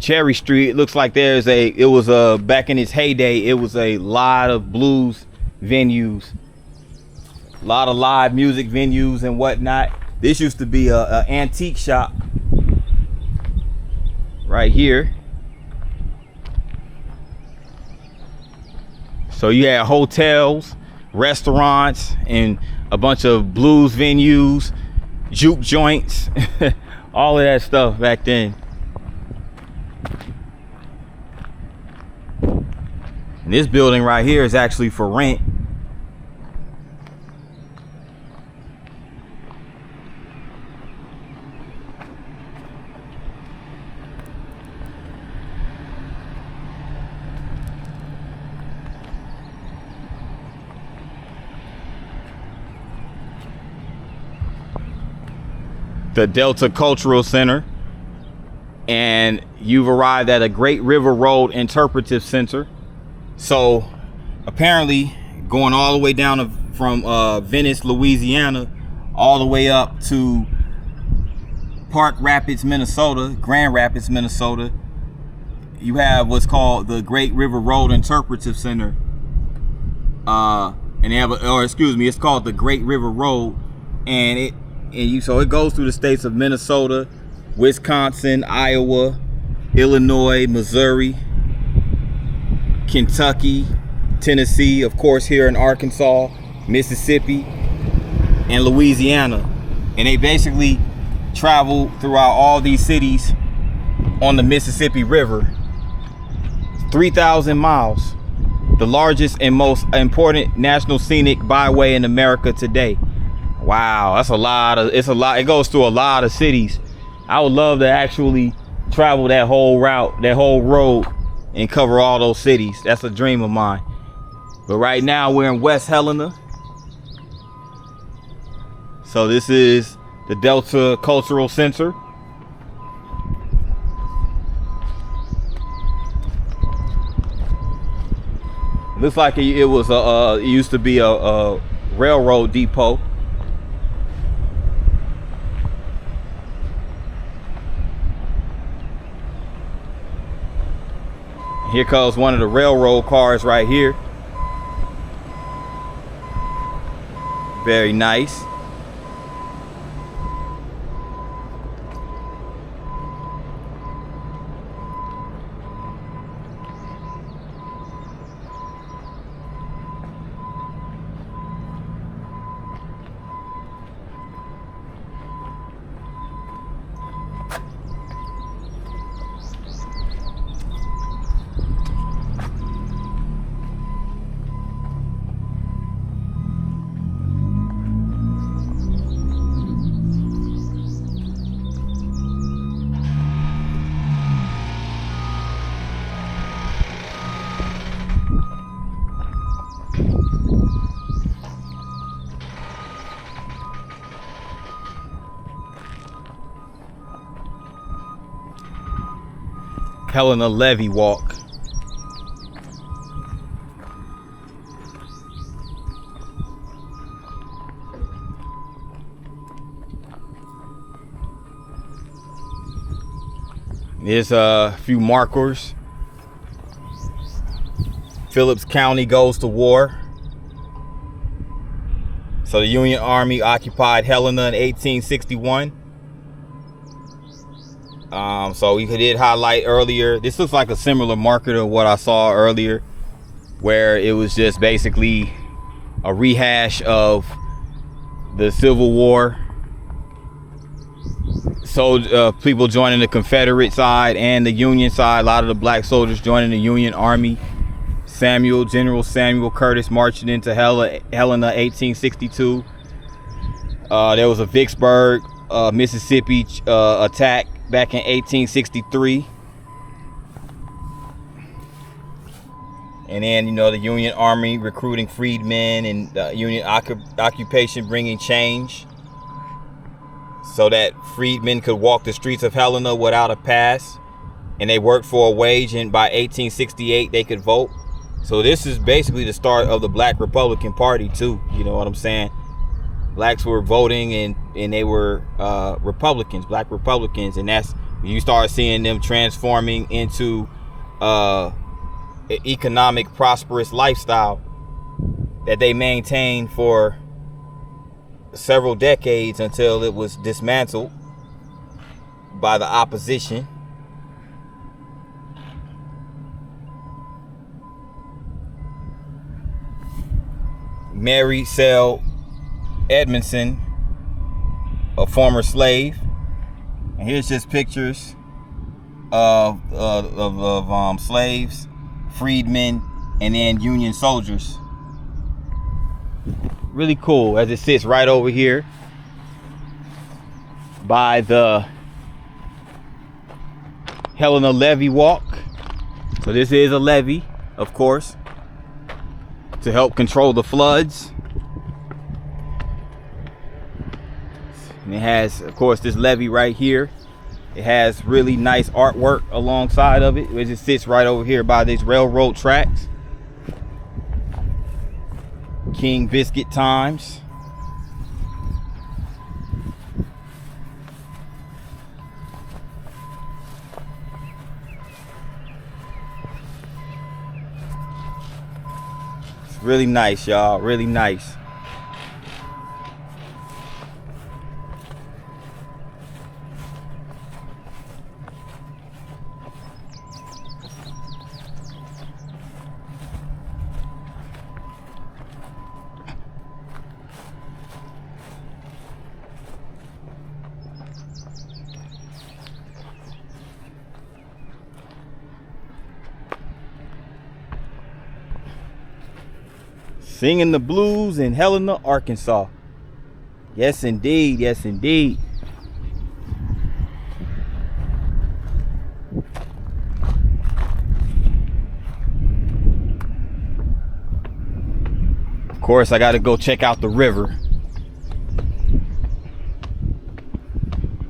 Cherry Street, it looks like it was back in its heyday, it was a lot of blues venues A lot of live music venues and whatnot. This used to be a antique shop right here. So you had hotels, restaurants, and a bunch of blues venues, juke joints, all of that stuff back then. And this building right here is actually for rent. The Delta Cultural Center, and you've arrived at a Great River Road Interpretive Center. So apparently going all the way down from Venice, Louisiana, all the way up to Park Rapids, Minnesota, Grand Rapids, Minnesota, you have what's called the Great River Road Interpretive Center. And they have it's called the Great River Road, and so it goes through the states of Minnesota, Wisconsin, Iowa, Illinois, Missouri, Kentucky, Tennessee, of course here in Arkansas, Mississippi, and Louisiana. And they basically travel throughout all these cities on the Mississippi River. 3,000 miles, the largest and most important national scenic byway in America today. Wow, that's a lot. It goes through a lot of cities. I would love to actually travel that whole route, that whole road, and cover all those cities. That's a dream of mine. But right now we're in West-Helena. So this is the Delta Cultural Center. It looks like it used to be a railroad depot. Here comes one of the railroad cars right here. Very nice. Helena Levee Walk. There's a few markers. Phillips County goes to war. So the Union Army occupied Helena in 1861. So we did highlight earlier. This looks like a similar marker to what I saw earlier, where it was just basically a rehash of the Civil War. So people joining the Confederate side and the Union side. A lot of the black soldiers joining the Union Army. General Samuel Curtis marching into Helena 1862. There was a Vicksburg, Mississippi attack back in 1863. And then, the Union Army recruiting freedmen and the Union occupation bringing change so that freedmen could walk the streets of Helena without a pass. And they worked for a wage, and by 1868 they could vote. So this is basically the start of the Black Republican Party too. You know what I'm saying? Blacks were voting and they were Republicans, black Republicans, and that's when you start seeing them transforming into an economic prosperous lifestyle that they maintained for several decades until it was dismantled by the opposition. Mary Sell Edmondson, a former slave. And here's just pictures of slaves, freedmen, and then Union soldiers. Really cool, as it sits right over here by the Helena levee walk. So this is a levee, of course, to help control the floods. And it has, of course, this levee right here. It has really nice artwork alongside of it. It just sits right over here by these railroad tracks. King Biscuit Times. It's really nice, y'all. Really nice. Singing the blues in Helena, Arkansas. Yes, indeed. Yes, indeed. Of course, I got to go check out the river.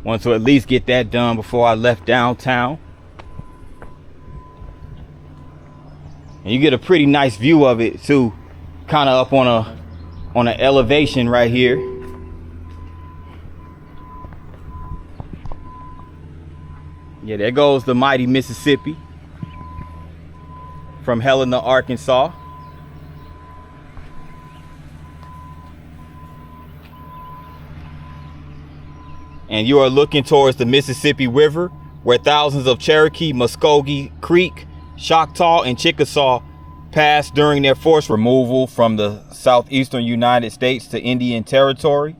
Want to at least get that done before I left downtown. And you get a pretty nice view of it too. Kind of up on an elevation right here. Yeah, there goes the mighty Mississippi from Helena, Arkansas. And you are looking towards the Mississippi River, where thousands of Cherokee, Muskogee Creek, Choctaw, and Chickasaw passed during their forced removal from the southeastern United States to Indian Territory.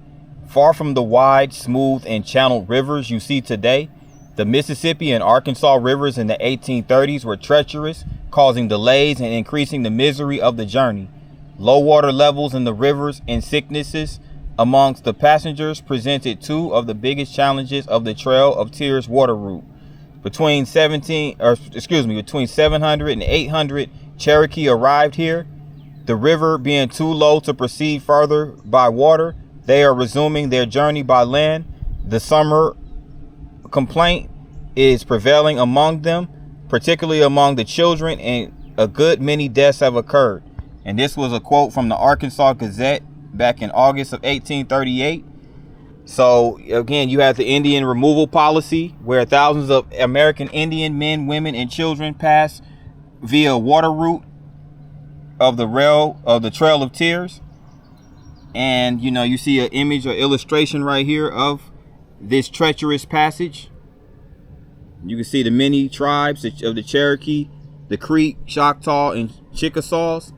Far from the wide, smooth, and channeled rivers you see today, the Mississippi and Arkansas rivers in the 1830s were treacherous, causing delays and increasing the misery of the journey. Low water levels in the rivers and sicknesses amongst the passengers presented two of the biggest challenges of the Trail of Tears water route. Between 700 and 800 Cherokee arrived here. The river being too low to proceed further by water, they are resuming their journey by land. The summer complaint is prevailing among them, particularly among the children, and a good many deaths have occurred. And this was a quote from the Arkansas Gazette back in August of 1838. So again, you have the Indian removal policy, where thousands of American Indian men, women, and children pass via water route of the Trail of Tears. And you see an image or illustration right here of this treacherous passage. You can see the many tribes of the Cherokee, the Creek, Choctaw, and Chickasaws.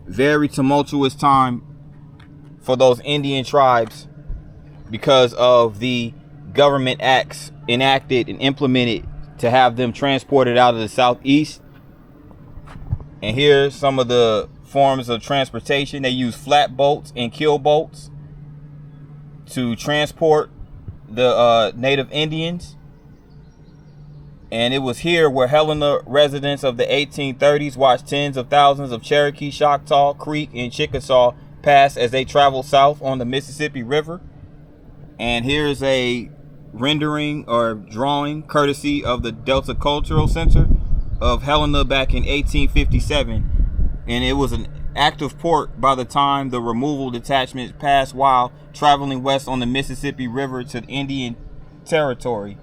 Very tumultuous time for those Indian tribes because of the government acts enacted and implemented to have them transported out of the southeast. And here's some of the forms of transportation. They use flat boats and keel boats to transport the native Indians. And it was here where Helena residents of the 1830s watched tens of thousands of Cherokee, Choctaw, Creek, and Chickasaw pass as they traveled south on the Mississippi River. And here's a rendering or drawing courtesy of the Delta Cultural Center of Helena back in 1857. And it was an active port by the time the removal detachments passed while traveling west on the Mississippi River to Indian Territory.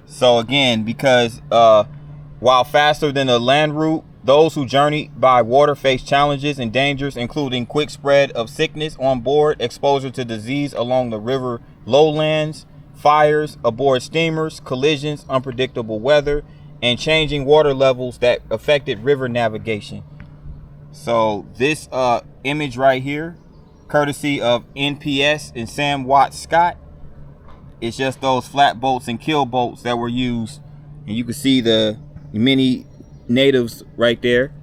So again, because while faster than the land route, Those who journey by water face challenges and dangers, including quick spread of sickness on board, exposure to disease along the river lowlands, fires aboard steamers, collisions, unpredictable weather, and changing water levels that affected river navigation. So this image right here, courtesy of NPS and Sam Watts Scott, it's just those flat boats and keel boats that were used, and you can see the many natives right there.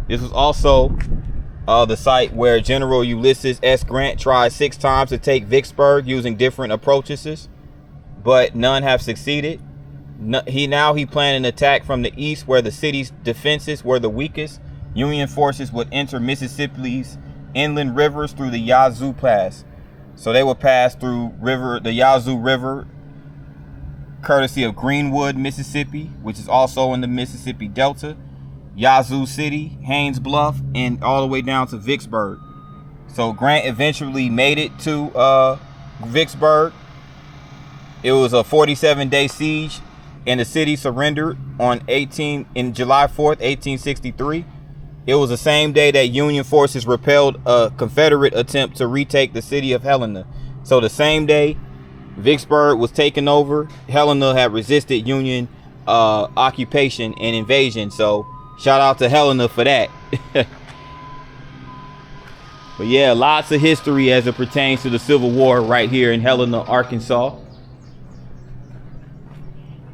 This was also the site where General Ulysses S. Grant tried 6 times to take Vicksburg using different approaches, but none have succeeded. He planned an attack from the east where the city's defenses were the weakest. Union forces would enter Mississippi's inland rivers through the Yazoo Pass. So they would pass through the Yazoo River, courtesy of Greenwood, Mississippi, which is also in the Mississippi Delta, Yazoo City, Haynes Bluff, and all the way down to Vicksburg. So Grant eventually made it to Vicksburg. It was a 47-day siege, and the city surrendered on July 4th, 1863. It was the same day that Union forces repelled a Confederate attempt to retake the city of Helena. So the same day Vicksburg was taken over, Helena had resisted Union occupation and invasion. So shout out to Helena for that. But yeah, lots of history as it pertains to the Civil War right here in Helena, Arkansas.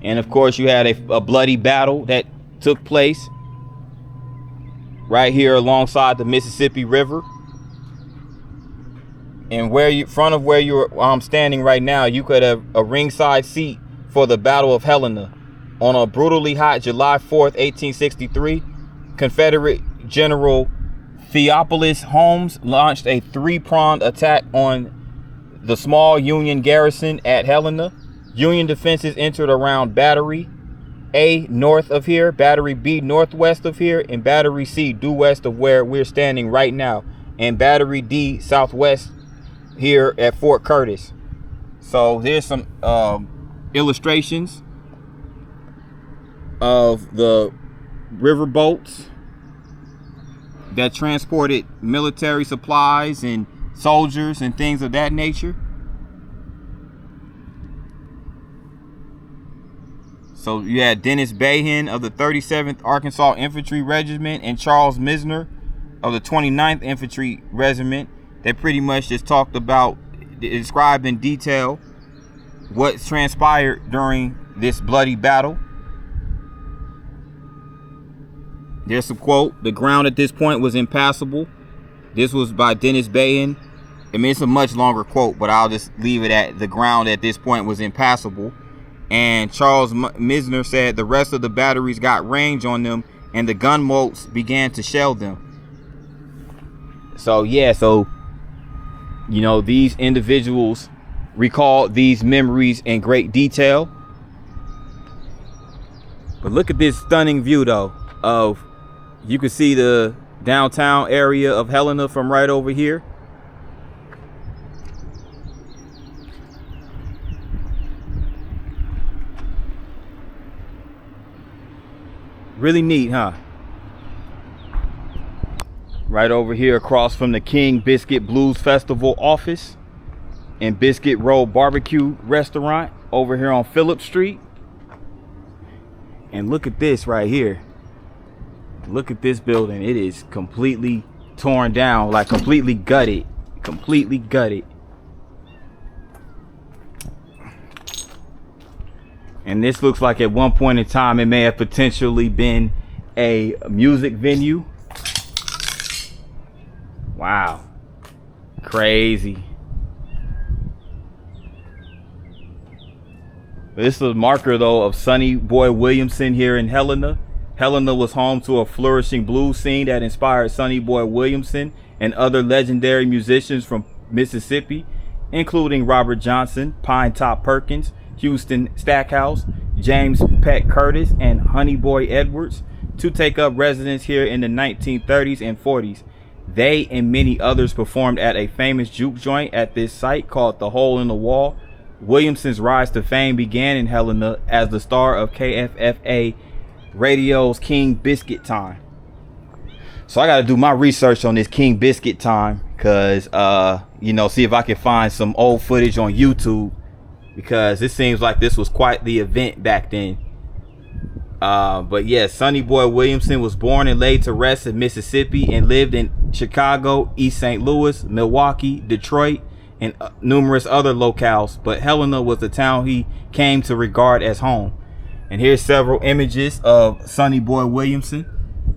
And of course you had a bloody battle that took place right here alongside the Mississippi River. And front of where you're standing right now, you could have a ringside seat for the Battle of Helena. On a brutally hot July 4th, 1863, Confederate General Theophilus Holmes launched a 3-pronged attack on the small Union garrison at Helena. Union defenses entered around Battery A north of here, Battery B northwest of here, and Battery C due west of where we're standing right now, and Battery D southwest here at Fort Curtis. So here's some illustrations of the river boats that transported military supplies and soldiers and things of that nature. So you had Dennis Bahan of the 37th Arkansas Infantry Regiment and Charles Misner of the 29th Infantry Regiment. They pretty much just described in detail what transpired during this bloody battle. There's a quote: "The ground at this point was impassable." This was by Dennis Bahan. I mean, it's a much longer quote, but I'll just leave it at the ground at this point was impassable. And Charles Misner said the rest of the batteries got range on them and the gunboats began to shell them. So yeah, you know, these individuals recall these memories in great detail. But look at this stunning view though of, you can see the downtown area of Helena from right over here. Really neat, huh? Right over here across from the King Biscuit Blues Festival office and Biscuit Roll Barbecue Restaurant over here on Phillip Street. And look at this right here. Look at this building. It is completely torn down, like completely gutted. Completely gutted. And this looks like at one point in time it may have potentially been a music venue. Wow. Crazy. This is a marker though of Sonny Boy Williamson here in Helena. Helena was home to a flourishing blues scene that inspired Sonny Boy Williamson and other legendary musicians from Mississippi, including Robert Johnson, Pine Top Perkins, Houston Stackhouse, James Peck Curtis, and Honey Boy Edwards, to take up residence here in the 1930s and 40s. They and many others performed at a famous juke joint at this site called The Hole in the Wall. Williamson's rise to fame began in Helena as the star of KFFA radio's King Biscuit Time. So I got to do my research on this King Biscuit Time, because you know, see if I can find some old footage on YouTube, because it seems like this was quite the event back then. But yeah, Sonny Boy Williamson was born and laid to rest in Mississippi and lived in Chicago, East St. Louis, Milwaukee, Detroit, and numerous other locales. But Helena was the town he came to regard as home. And here's several images of Sonny Boy Williamson.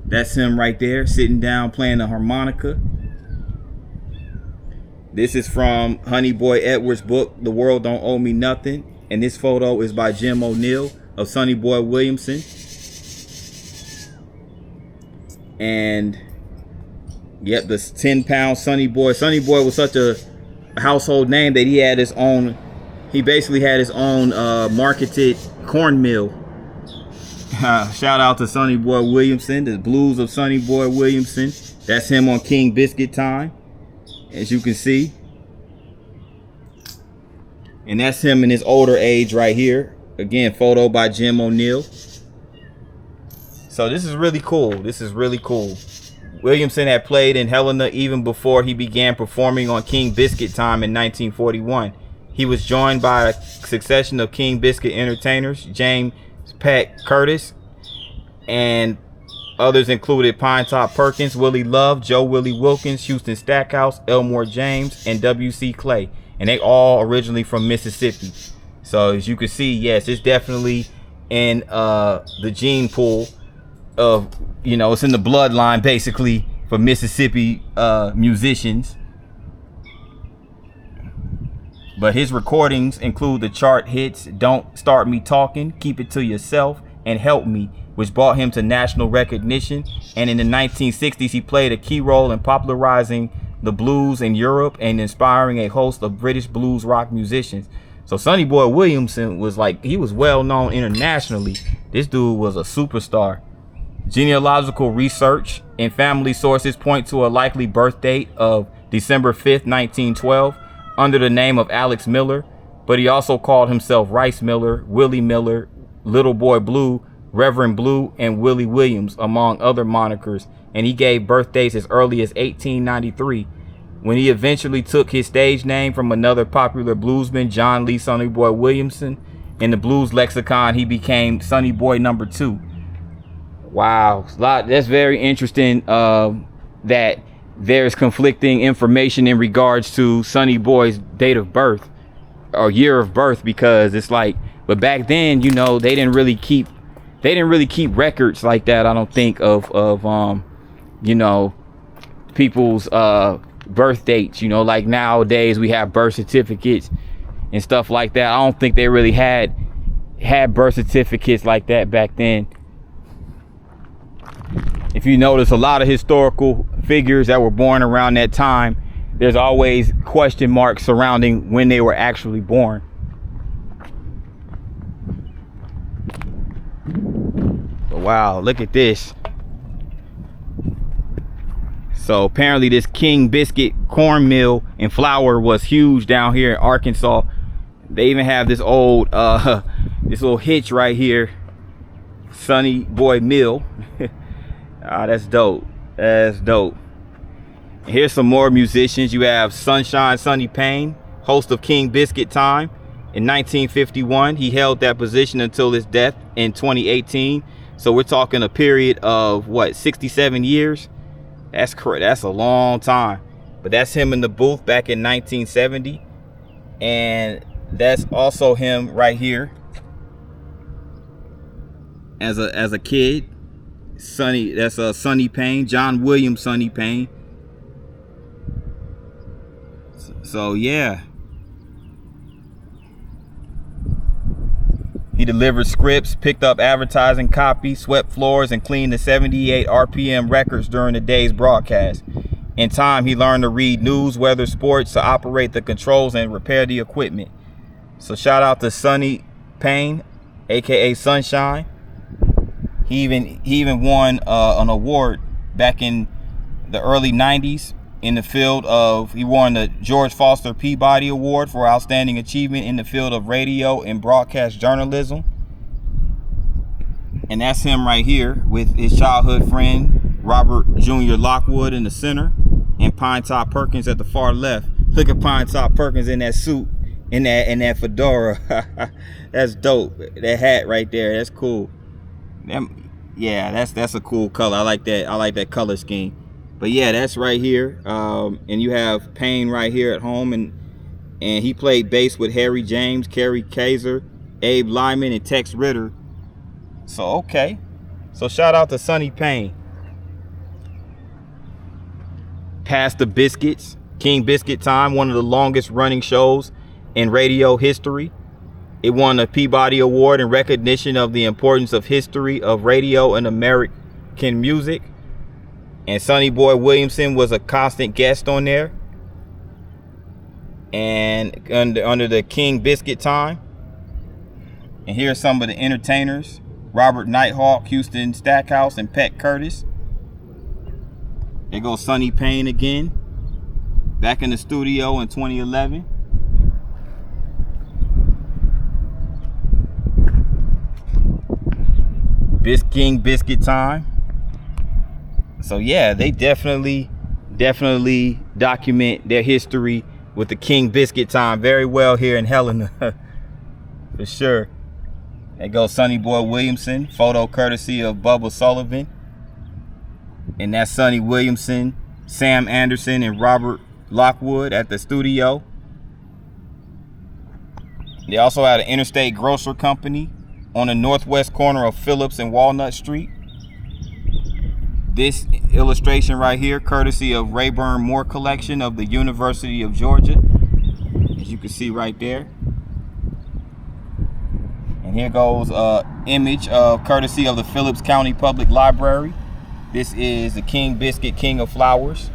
That's him right there, sitting down playing the harmonica. This is from Honey Boy Edwards' book, The World Don't Owe Me Nothing. And this photo is by Jim O'Neill of Sonny Boy Williamson. And yep, the 10-pound Sonny Boy. Sonny Boy was such a household name that he had his own, he basically had his own marketed corn mill. Shout out to Sonny Boy Williamson, the blues of Sonny Boy Williamson. That's him on King Biscuit Time, as you can see. And that's him in his older age right here. Again, photo by Jim O'Neill. So this is really cool. This is really cool. Williamson had played in Helena even before he began performing on King Biscuit Time in 1941. He was joined by a succession of King Biscuit entertainers, James Pat Curtis, and others included Pine Top Perkins, Willie Love, Joe Willie Wilkins, Houston Stackhouse, Elmore James, and W.C. Clay. And they all originally from Mississippi. So as you can see, yes, it's definitely in the gene pool of, you know, it's in the bloodline basically for Mississippi musicians. But his recordings include the chart hits Don't Start Me Talking, Keep It To Yourself, and Help Me, which brought him to national recognition. And in the 1960s, he played a key role in popularizing the blues in Europe and inspiring a host of British blues rock musicians. So Sonny Boy Williamson was like, he was well known internationally. This dude was a superstar. Genealogical research and family sources point to a likely birth date of December 5th, 1912, under the name of Alex Miller, but he also called himself Rice Miller, Willie Miller, Little Boy Blue, Reverend Blue, and Willie Williams, among other monikers, and he gave birthdays as early as 1893, when he eventually took his stage name from another popular bluesman, John Lee Sonny Boy Williamson. In the blues lexicon, he became Sonny Boy number 2. Wow, that's very interesting that there's conflicting information in regards to Sonny Boy's date of birth or year of birth, because it's like, but back then, you know, they didn't really keep records like that, I don't think, of you know, people's birth dates, you know, like nowadays we have birth certificates and stuff like that. I don't think they really had birth certificates like that back then. If you notice, a lot of historical figures that were born around that time, there's always question marks surrounding when they were actually born. But wow, look at this. So apparently this King Biscuit corn mill and flour was huge down here in Arkansas. They even have this old this little hitch right here, Sonny Boy Mill. Ah, that's dope. That's dope. Here's some more musicians. You have Sunshine Sonny Payne, host of King Biscuit Time. In 1951, he held that position until his death in 2018. So we're talking a period of what, 67 years? That's correct. That's a long time. But that's him in the booth back in 1970. And that's also him right here as a kid. Sonny, that's Sonny Payne, John William Sonny Payne. So yeah, he delivered scripts, picked up advertising copy, swept floors, and cleaned the 78 RPM records during the day's broadcast. In time, he learned to read news, weather, sports, to operate the controls and repair the equipment. So shout out to Sonny Payne, aka Sunshine. He even won an award back in the early 90s in the field of, he won the George Foster Peabody Award for outstanding achievement in the field of radio and broadcast journalism. And that's him right here with his childhood friend, Robert Jr. Lockwood in the center, and Pine Top Perkins at the far left. Look at Pine Top Perkins in that suit, in that fedora. That's dope. That hat right there, that's cool. Yeah, that's a cool color. I like that. I like that color scheme. But yeah, that's right here. And you have Payne right here at home, and he played bass with Harry James, Kerry Kaiser, Abe Lyman, and Tex Ritter. So okay. So shout out to Sonny Payne. Pass the Biscuits, King Biscuit Time, one of the longest running shows in radio history. It won a Peabody Award in recognition of the importance of history of radio and American music. And Sonny Boy Williamson was a constant guest on there. And under the King Biscuit Time. And here's some of the entertainers: Robert Nighthawk, Houston Stackhouse, and Pet Curtis. There goes Sonny Payne again, back in the studio in 2011. King Biscuit Time. So yeah, they definitely document their history with the King Biscuit Time very well here in Helena. For sure. There goes Sonny Boy Williamson, photo courtesy of Bubba Sullivan. And that's Sonny Williamson, Sam Anderson, and Robert Lockwood at the studio. They also had an Interstate Grocer Company on the northwest corner of Phillips and Walnut Street. This illustration right here, courtesy of Rayburn Moore Collection of the University of Georgia, as you can see right there. And here goes an image of courtesy of the Phillips County Public Library. This is the King Biscuit, King of Flowers.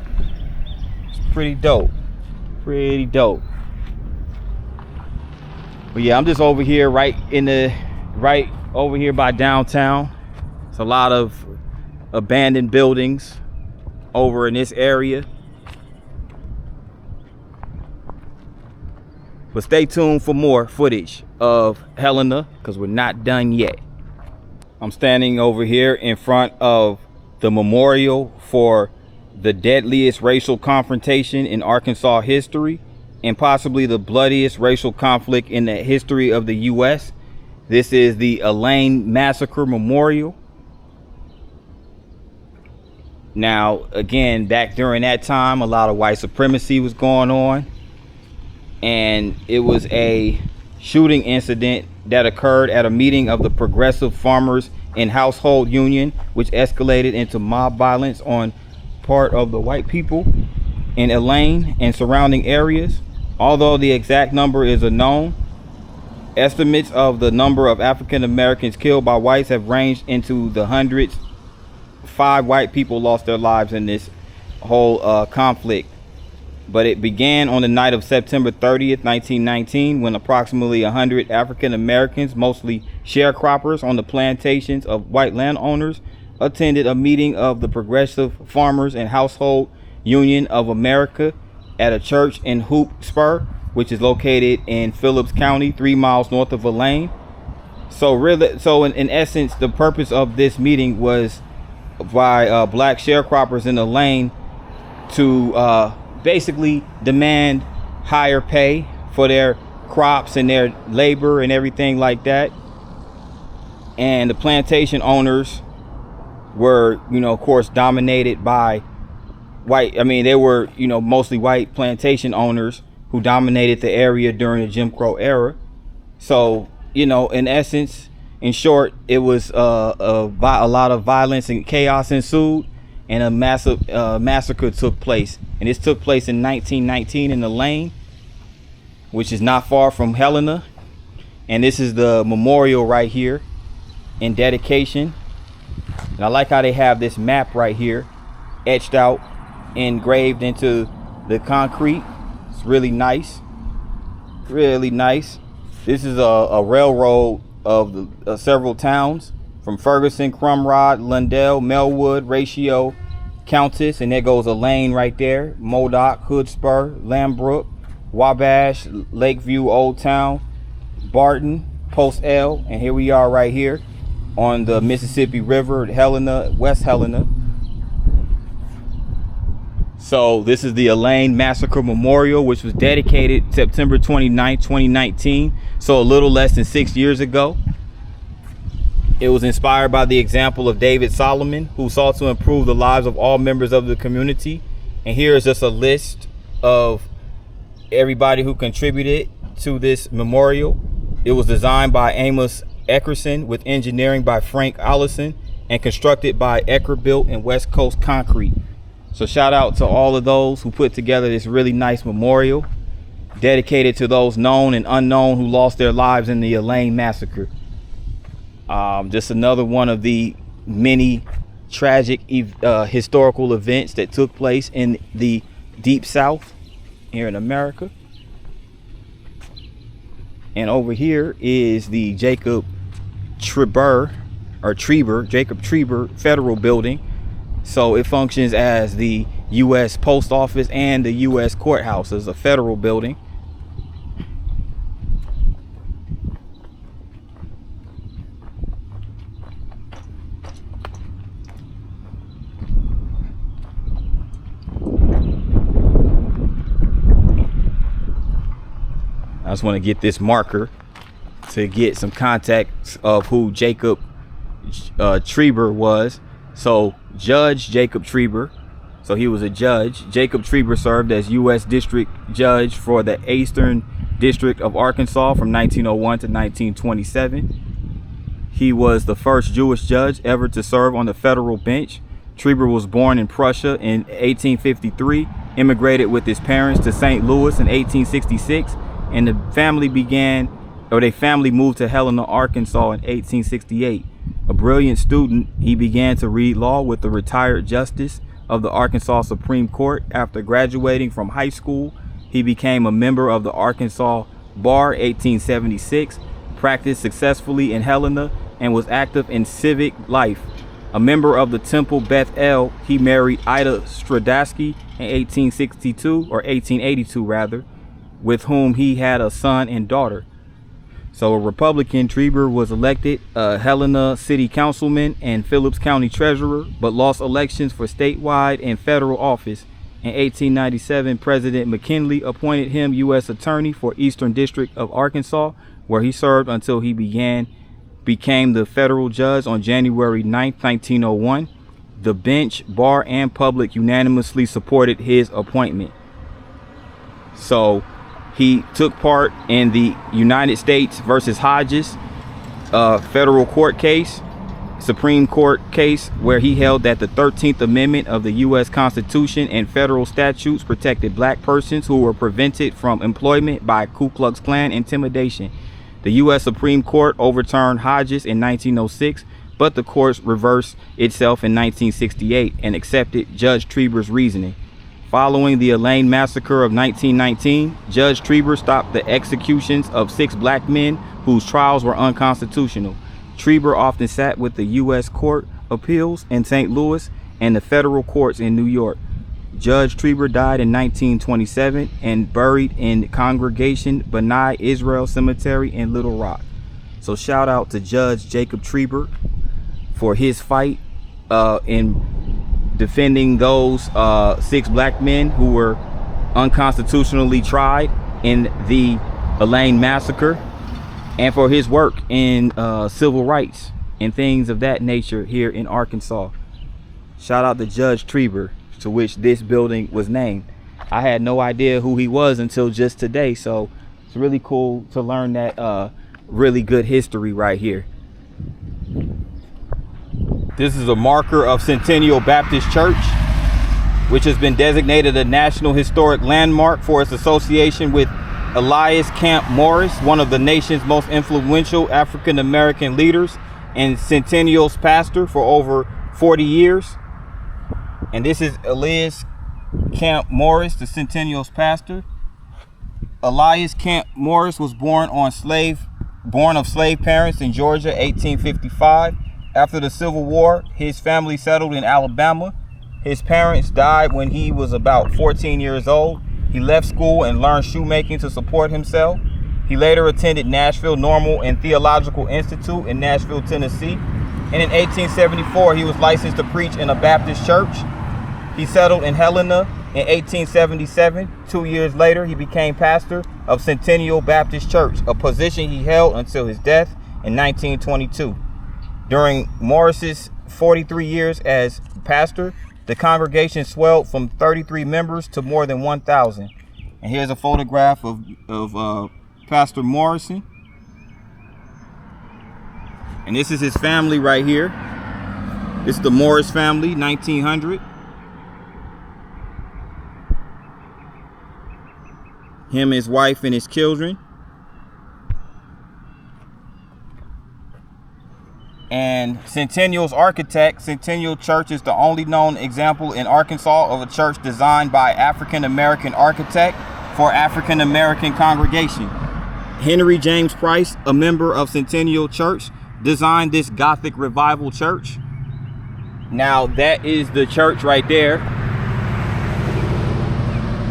It's pretty dope. Pretty dope. But yeah, I'm just over here right over here by downtown. It's a lot of abandoned buildings over in this area. But stay tuned for more footage of Helena, because we're not done yet. I'm standing over here in front of the memorial for the deadliest racial confrontation in Arkansas history, and possibly the bloodiest racial conflict in the history of the U.S. This is the Elaine Massacre Memorial. Now, again, back during that time, a lot of white supremacy was going on, and it was a shooting incident that occurred at a meeting of the Progressive Farmers and Household Union, which escalated into mob violence on part of the white people in Elaine and surrounding areas. Although the exact number is unknown, estimates of the number of African Americans killed by whites have ranged into the hundreds. 5 white people lost their lives in this whole conflict. But it began on the night of September 30th, 1919, when approximately 100 African Americans, mostly sharecroppers on the plantations of white landowners, attended a meeting of the Progressive Farmers and Household Union of America at a church in Hoop Spur, which is located in Phillips County, 3 miles north of Elaine. So in essence, the purpose of this meeting was by black sharecroppers in Elaine to basically demand higher pay for their crops and their labor and everything like that. And the plantation owners were, of course, dominated by white. I mean, they were, mostly white plantation owners who dominated the area during the Jim Crow era. So, in essence, in short, it was a lot of violence and chaos ensued, and a massive massacre took place. And this took place in 1919 in Elaine, which is not far from Helena. And this is the memorial right here in dedication. And I like how they have this map right here etched out, engraved into the concrete. It's really nice. Really nice. This is a railroad of several towns from Ferguson, Crumrod, Lundell, Melwood, Ratio, Countess, and there goes Elaine right there, Modoc, Hoodspur, Lambrook, Wabash, Lakeview, Old Town, Barton, Post L, and here we are right here on the Mississippi River, Helena, West-Helena. So this is the Elaine Massacre Memorial, which was dedicated September 29, 2019. So a little less than 6 years ago. It was inspired by the example of David Solomon, who sought to improve the lives of all members of the community. And here is just a list of everybody who contributed to this memorial. It was designed by Amos Eckerson, with engineering by Frank Allison, and constructed by Eckerbuilt and West Coast Concrete. So shout out to all of those who put together this really nice memorial dedicated to those known and unknown who lost their lives in the Elaine Massacre. Just another one of the many tragic historical events that took place in the Deep South here in America. And over here is the Jacob Trieber Federal Building. So it functions as the U.S. Post Office and the U.S. Courthouse as a federal building. I just want to get this marker to get some context of who Jacob Trieber was. So Judge Jacob Trieber, so he was a judge. Jacob Trieber served as U.S. District Judge for the Eastern District of Arkansas from 1901 to 1927. He was the first Jewish judge ever to serve on the federal bench. Trieber was born in Prussia in 1853, immigrated with his parents to St. Louis in 1866, and the family moved to Helena, Arkansas in 1868. A brilliant student, he began to read law with the retired justice of the Arkansas Supreme Court. After graduating from high school, he became a member of the Arkansas Bar 1876, practiced successfully in Helena, and was active in civic life. A member of the Temple Beth El, he married Ida Stradasky in 1882 rather, with whom he had a son and daughter. So a Republican, Trieber was elected Helena City Councilman and Phillips County Treasurer, but lost elections for statewide and federal office. In 1897, President McKinley appointed him U.S. Attorney for Eastern District of Arkansas, where he served until he became the federal judge on January 9, 1901. The bench, bar, and public unanimously supported his appointment. So he took part in the United States versus Hodges federal court case, Supreme Court case, where he held that the 13th Amendment of the U.S. Constitution and federal statutes protected black persons who were prevented from employment by Ku Klux Klan intimidation. The U.S. Supreme Court overturned Hodges in 1906, but the court reversed itself in 1968 and accepted Judge Trieber's reasoning. Following the Elaine Massacre of 1919, Judge Trieber stopped the executions of 6 black men whose trials were unconstitutional. Trieber often sat with the U.S. Court of Appeals in St. Louis and the federal courts in New York. Judge Trieber died in 1927 and buried in Congregation B'nai Israel Cemetery in Little Rock. So shout out to Judge Jacob Trieber for his fight in defending those 6 black men who were unconstitutionally tried in the Elaine Massacre, and for his work in civil rights and things of that nature here in Arkansas. Shout out to Judge Trieber, to which this building was named. I had no idea who he was until just today, so it's really cool to learn that really good history right here. This is a marker of Centennial Baptist Church, which has been designated a National Historic Landmark for its association with Elias Camp Morris, one of the nation's most influential African American leaders and Centennial's pastor for over 40 years. And this is Elias Camp Morris, the Centennial's pastor. Elias Camp Morris was born of slave parents in Georgia, 1855. After the Civil War, his family settled in Alabama. His parents died when he was about 14 years old. He left school and learned shoemaking to support himself. He later attended Nashville Normal and Theological Institute in Nashville, Tennessee. And in 1874, he was licensed to preach in a Baptist church. He settled in Helena in 1877. 2 years later, he became pastor of Centennial Baptist Church, a position he held until his death in 1922. During Morris's 43 years as pastor, the congregation swelled from 33 members to more than 1,000. And here's a photograph of Pastor Morrison. And this is his family right here. This is the Morris family, 1900. Him, his wife, and his children. And Centennial's architect. Centennial Church is the only known example in Arkansas of a church designed by African-American architect for African-American congregation. Henry James Price, a member of Centennial Church, designed this Gothic revival church. Now that is the church right there.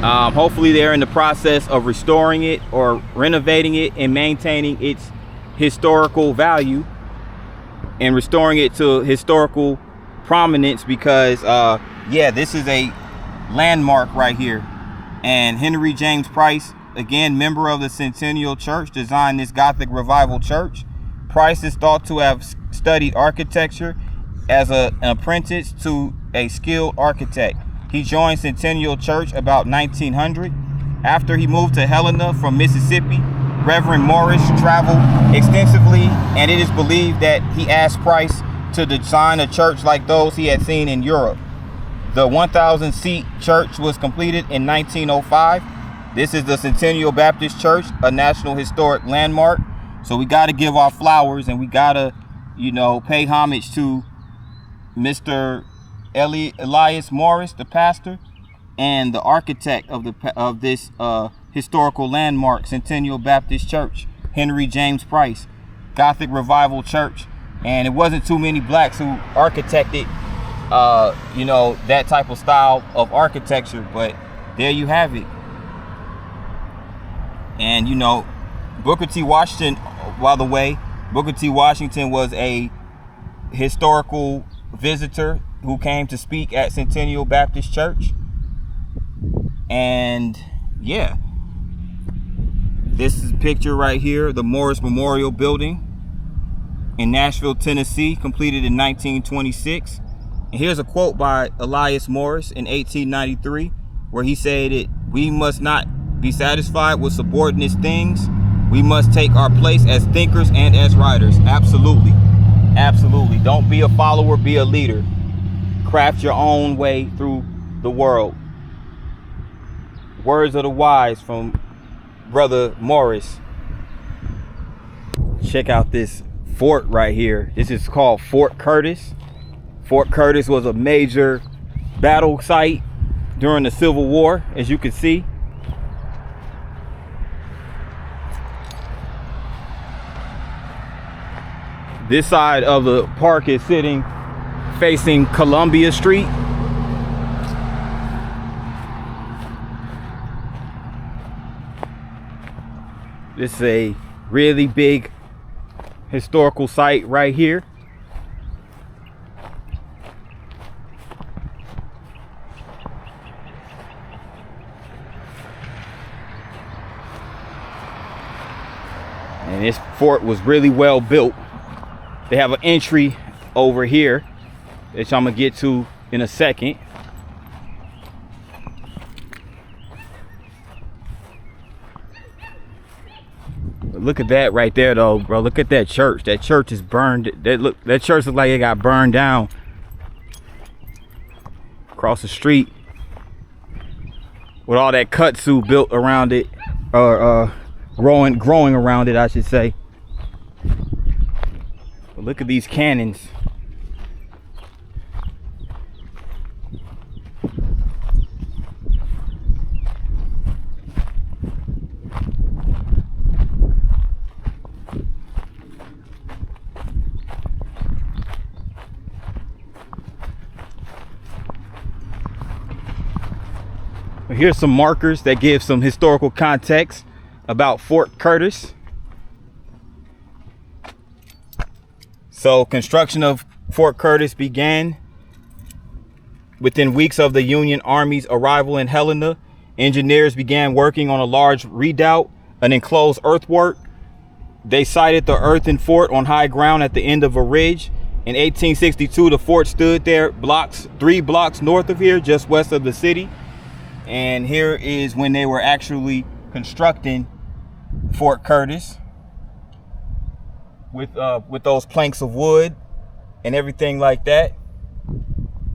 Hopefully they're in the process of restoring it or renovating it and maintaining its historical value and restoring it to historical prominence, because yeah, this is a landmark right here. And Henry James Price, again, member of the Centennial Church, designed this Gothic revival church. Price is thought to have studied architecture as an apprentice to a skilled architect. He joined Centennial Church about 1900. After he moved to Helena from Mississippi, Reverend Morris traveled extensively, and it is believed that he asked Price to design a church like those he had seen in Europe. The 1,000-seat church was completed in 1905. This is the Centennial Baptist Church, a National Historic Landmark. So we got to give our flowers, and we got to, you know, pay homage to Mr. Elias Morris, the pastor, and the architect of this historical landmark, Centennial Baptist Church, Henry James Price, Gothic Revival Church. And it wasn't too many blacks who architected, you know, that type of style of architecture, but there you have it. And, you know, Booker T. Washington, by the way, Booker T. Washington was a historical visitor who came to speak at Centennial Baptist Church. And yeah, this is a picture right here, the Morris Memorial Building in Nashville, Tennessee, completed in 1926. And here's a quote by Elias Morris in 1893, where he said that we must not be satisfied with subordinate things. We must take our place as thinkers and as writers. Absolutely. Absolutely. Don't be a follower, be a leader. Craft your own way through the world. Words of the wise from Brother Morris. Check out this fort right here. This is called Fort Curtis. Fort Curtis was a major battle site during the Civil War, as you can see. This side of the park is sitting facing Columbia Street. This is a really big historical site right here. And this fort was really well built. They have an entry over here, which I'm gonna get to in a second. But look at that right there though, bro. Look at that church. That church is burned. That church looks like it got burned down. Across the street with all that kudzu built around it, or growing around it, I should say. But look at these cannons. Here's some markers that give some historical context about Fort Curtis. So construction of Fort Curtis began within weeks of the Union Army's arrival in Helena. Engineers began working on a large redoubt, an enclosed earthwork. They sited the earthen fort on high ground at the end of a ridge. In 1862, the fort stood there 3 blocks north of here, just west of the city. And here is when they were actually constructing Fort Curtis with those planks of wood and everything like that.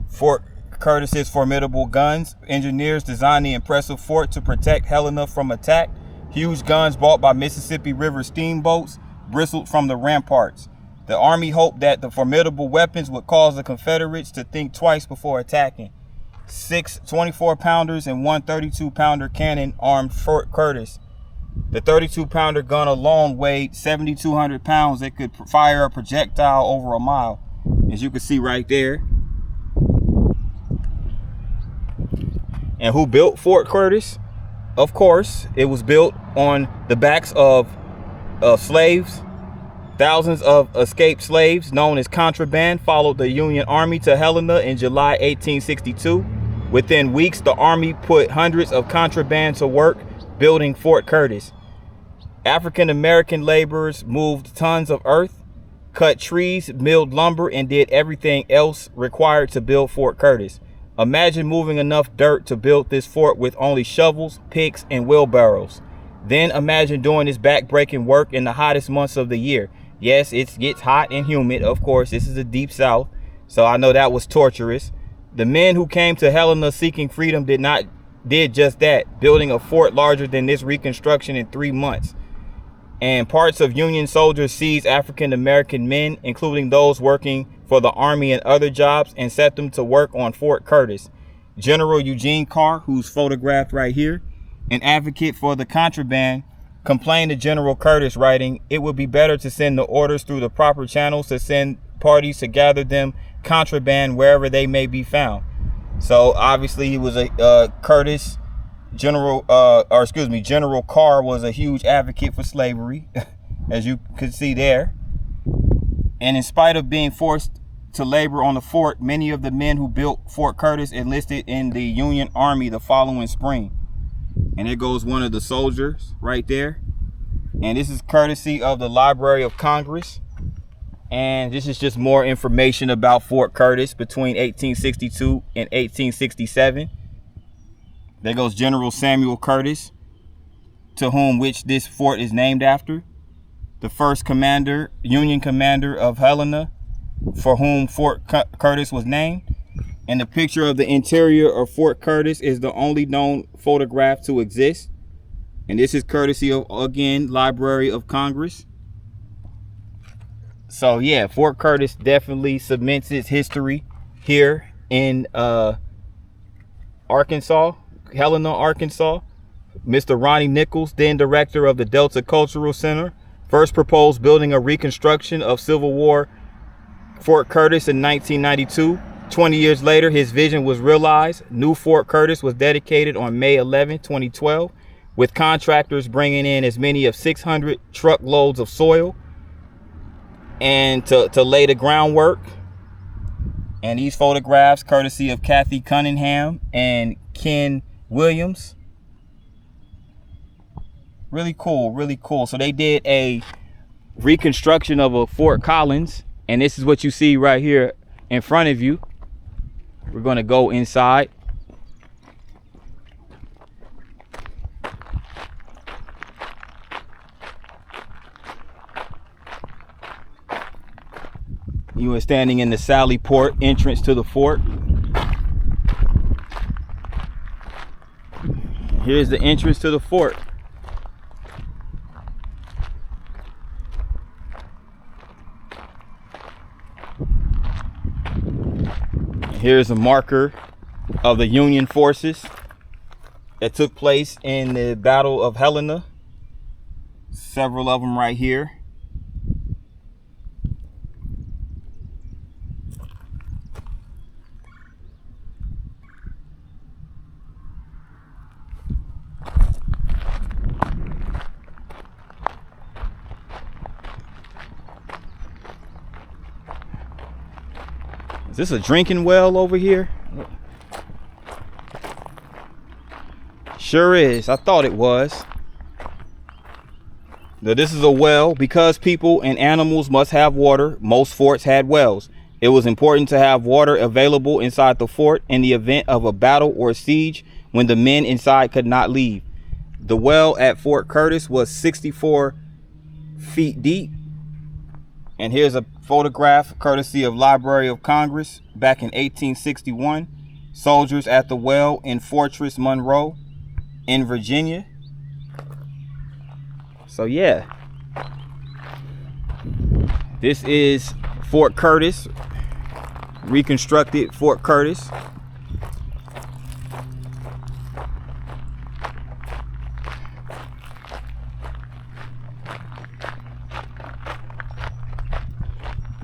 Fort Curtis's formidable guns. Engineers designed the impressive fort to protect Helena from attack. Huge guns brought by Mississippi River steamboats bristled from the ramparts. The Army hoped that the formidable weapons would cause the Confederates to think twice before attacking. 6 24-pounders and 1 32-pounder cannon armed Fort Curtis. The 32-pounder gun alone weighed 7,200 pounds. It could fire a projectile over a mile, as you can see right there. And who built Fort Curtis? Of course, it was built on the backs of slaves. Thousands of escaped slaves, known as contraband, followed the Union Army to Helena in July 1862. Within weeks, the Army put hundreds of contraband to work building Fort Curtis. African-American laborers moved tons of earth, cut trees, milled lumber, and did everything else required to build Fort Curtis. Imagine moving enough dirt to build this fort with only shovels, picks, and wheelbarrows. Then imagine doing this back-breaking work in the hottest months of the year. Yes, it gets hot and humid. Of course, this is the deep south, so I know that was torturous. The men who came to Helena seeking freedom did just that, building a fort larger than this reconstruction in 3 months. And parts of Union soldiers seized African-American men, including those working for the Army and other jobs, and set them to work on Fort Curtis. General Eugene Carr, who's photographed right here, an advocate for the contraband, complained to General Curtis, writing, "It would be better to send the orders through the proper channels to send parties to gather them contraband wherever they may be found." So obviously he was a General Carr was a huge advocate for slavery, as you could see there. And in spite of being forced to labor on the fort, many of the men who built Fort Curtis enlisted in the Union Army the following spring. And there goes one of the soldiers right there. And this is courtesy of the Library of Congress. And this is just more information about Fort Curtis between 1862 and 1867. There goes General Samuel Curtis, to whom which this fort is named after. The first Union commander of Helena, for whom Fort Curtis was named. And the picture of the interior of Fort Curtis is the only known photograph to exist. And this is courtesy of, again, Library of Congress. So yeah, Fort Curtis definitely cements its history here in Arkansas, Helena, Arkansas. Mr. Ronnie Nichols, then director of the Delta Cultural Center, first proposed building a reconstruction of Civil War Fort Curtis in 1992. 20 years later, his vision was realized. New Fort Curtis was dedicated on May 11, 2012, with contractors bringing in as many as 600 truckloads of soil and to lay the groundwork. And these photographs, courtesy of Kathy Cunningham and Ken Williams. Really cool, really cool. So they did a reconstruction of a Fort Collins, and this is what you see right here in front of you. We're going to go inside. You are standing in the Sally Port entrance to the fort. Here's the entrance to the fort. Here's a marker of the Union forces that took place in the Battle of Helena. Several of them right here. Is this a drinking well over here? Sure is. I thought it was. Now, this is a well. Because people and animals must have water, most forts had wells. It was important to have water available inside the fort in the event of a battle or siege when the men inside could not leave. The well at Fort Curtis was 64 feet deep. And here's a photograph courtesy of Library of Congress back in 1861. Soldiers at the well in Fortress Monroe in Virginia. So yeah, this is Fort Curtis, reconstructed Fort Curtis.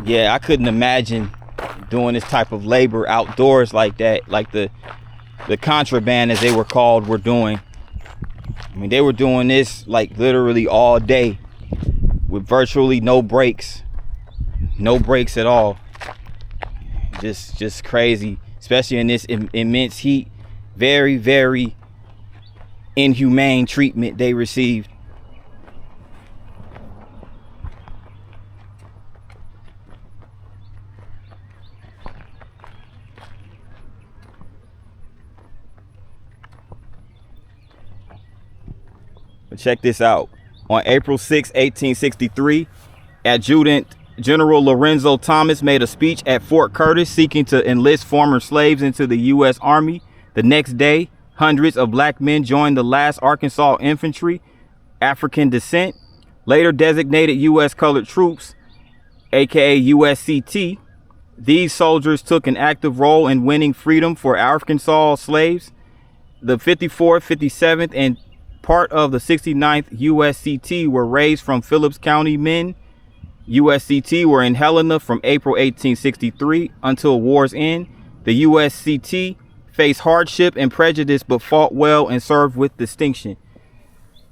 Yeah, I couldn't imagine doing this type of labor outdoors like that, like the contraband, as they were called, were doing. I mean, they were doing this like literally all day with virtually no breaks at all. Just crazy, especially in this immense heat. Very, very inhumane treatment they received. But check this out. On April 6, 1863, Adjutant General Lorenzo Thomas made a speech at Fort Curtis seeking to enlist former slaves into the U.S. Army. The next day, hundreds of black men joined the last Arkansas Infantry, African descent, later designated U.S. colored troops, aka USCT. These soldiers took an active role in winning freedom for Arkansas slaves. The 54th, 57th, and part of the 69th USCT were raised from Phillips County men. USCT were in Helena from April 1863 until war's end. The USCT faced hardship and prejudice but fought well and served with distinction.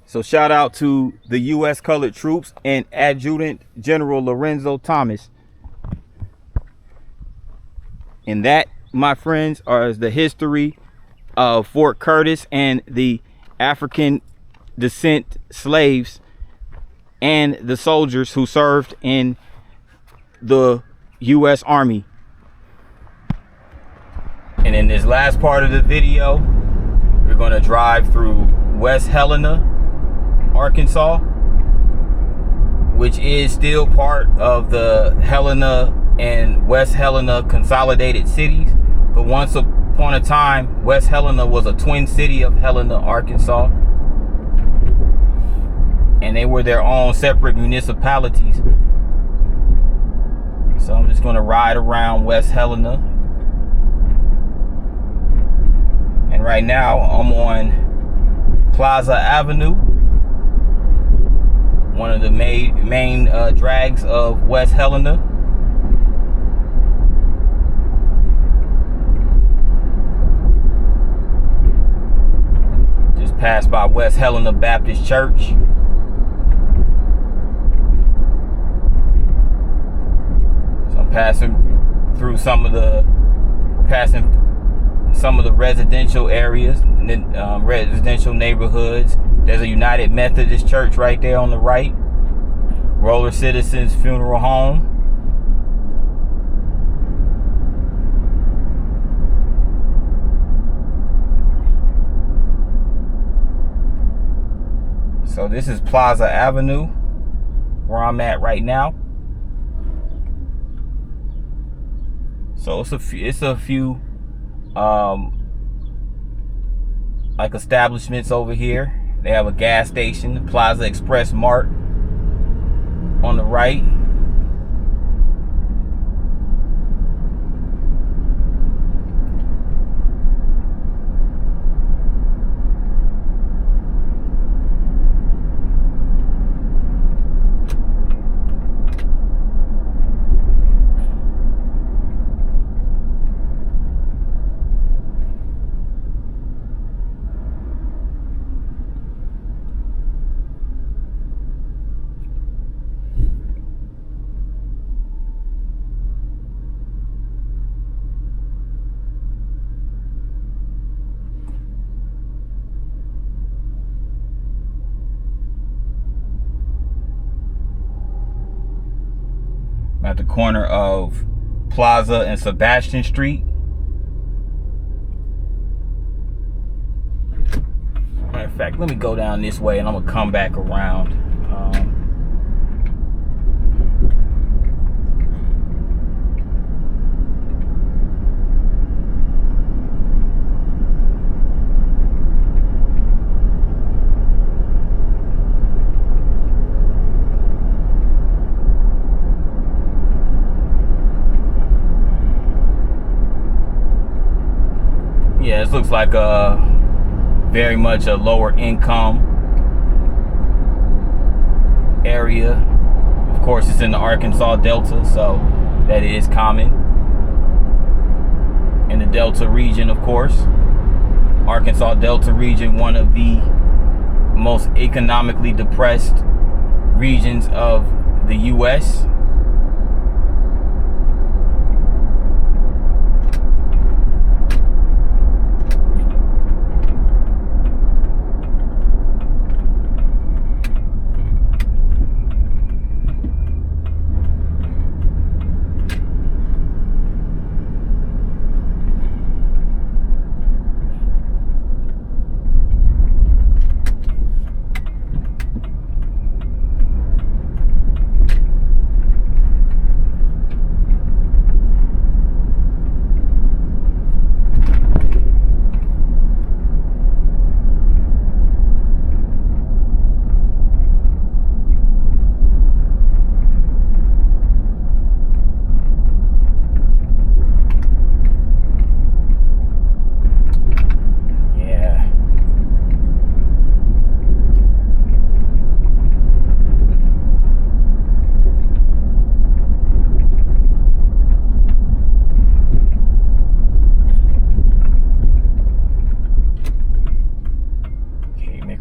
So shout out to the U.S. colored troops and Adjutant General Lorenzo Thomas. And that, my friends, is the history of Fort Curtis and the African descent slaves and the soldiers who served in the U.S. Army. And in this last part of the video, we're going to drive through West-Helena, Arkansas, which is still part of the Helena and West-Helena consolidated cities. But once upon a time, West-Helena was a twin city of Helena, Arkansas. And they were their own separate municipalities. So I'm just going to ride around West-Helena. And right now I'm on Plaza Avenue, one of the main drags of West-Helena. Just passed by West-Helena Baptist Church. So I'm passing some of the residential areas, residential neighborhoods. There's a United Methodist Church right there on the right. Roller Citizens Funeral Home. So this is Plaza Avenue, where I'm at right now. So it's a few like establishments over here. They have a gas station, Plaza Express Mart on the right. at the corner of Plaza and Sebastian Street. Matter of fact, let me go down this way and I'm gonna come back around. Yeah, this looks like very much a lower income area. Of course, it's in the Arkansas Delta, so that is common in the Delta region, of course. Arkansas Delta region, one of the most economically depressed regions of the U.S.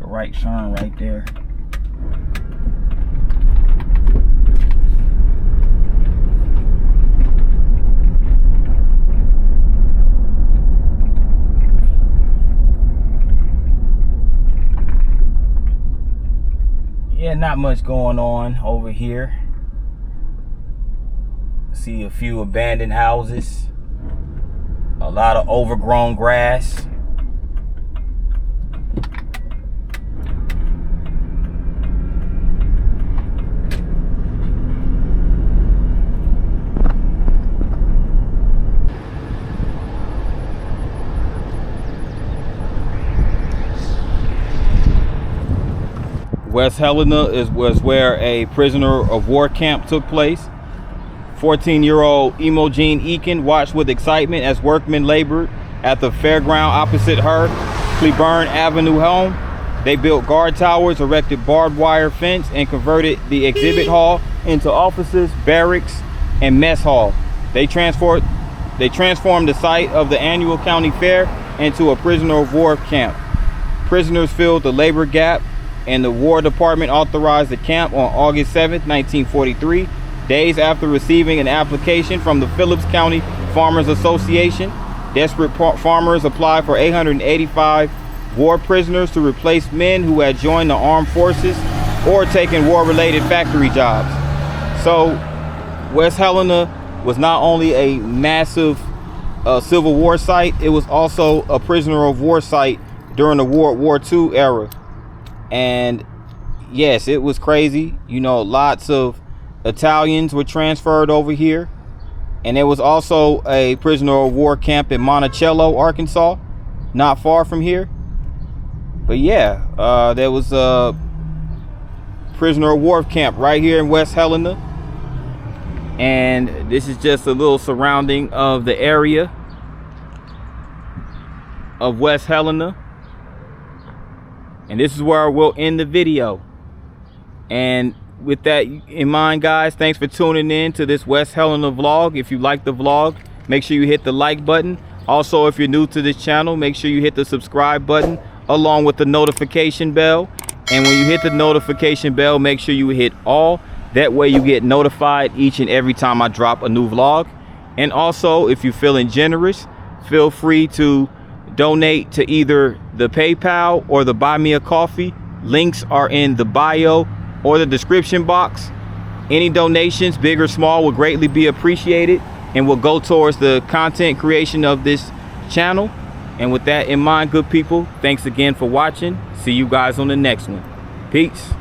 Right turn right there. Yeah, not much going on over here. See a few abandoned houses, a lot of overgrown grass. West-Helena was where a prisoner of war camp took place. 14-year-old Imogen Eakin watched with excitement as workmen labored at the fairground opposite her Cleburne Avenue home. They built guard towers, erected barbed wire fence, and converted the exhibit hall into offices, barracks, and mess hall. They transformed the site of the annual county fair into a prisoner of war camp. Prisoners filled the labor gap, and the War Department authorized the camp on August 7th, 1943, days after receiving an application from the Phillips County Farmers Association. Desperate farmers applied for 885 war prisoners to replace men who had joined the armed forces or taken war-related factory jobs. So West-Helena was not only a massive Civil War site, it was also a prisoner of war site during the World War II era. And yes, it was crazy. You know, lots of Italians were transferred over here. And there was also a prisoner of war camp in Monticello, Arkansas, not far from here. But yeah, there was a prisoner of war camp right here in West-Helena. And this is just a little surrounding of the area of West-Helena. And this is where we'll end the video. And with that in mind, guys, thanks for tuning in to this West-Helena vlog. If you like the vlog, make sure you hit the like button. Also, if you're new to this channel, make sure you hit the subscribe button along with the notification bell. And when you hit the notification bell, make sure you hit all. That way you get notified each and every time I drop a new vlog. And also, if you're feeling generous, feel free to donate to either the PayPal or the Buy Me a Coffee. Links are in the bio or the description box. Any donations, big or small, will greatly be appreciated and will go towards the content creation of this channel. And with that in mind, good people, thanks again for watching. See you guys on the next one. Peace.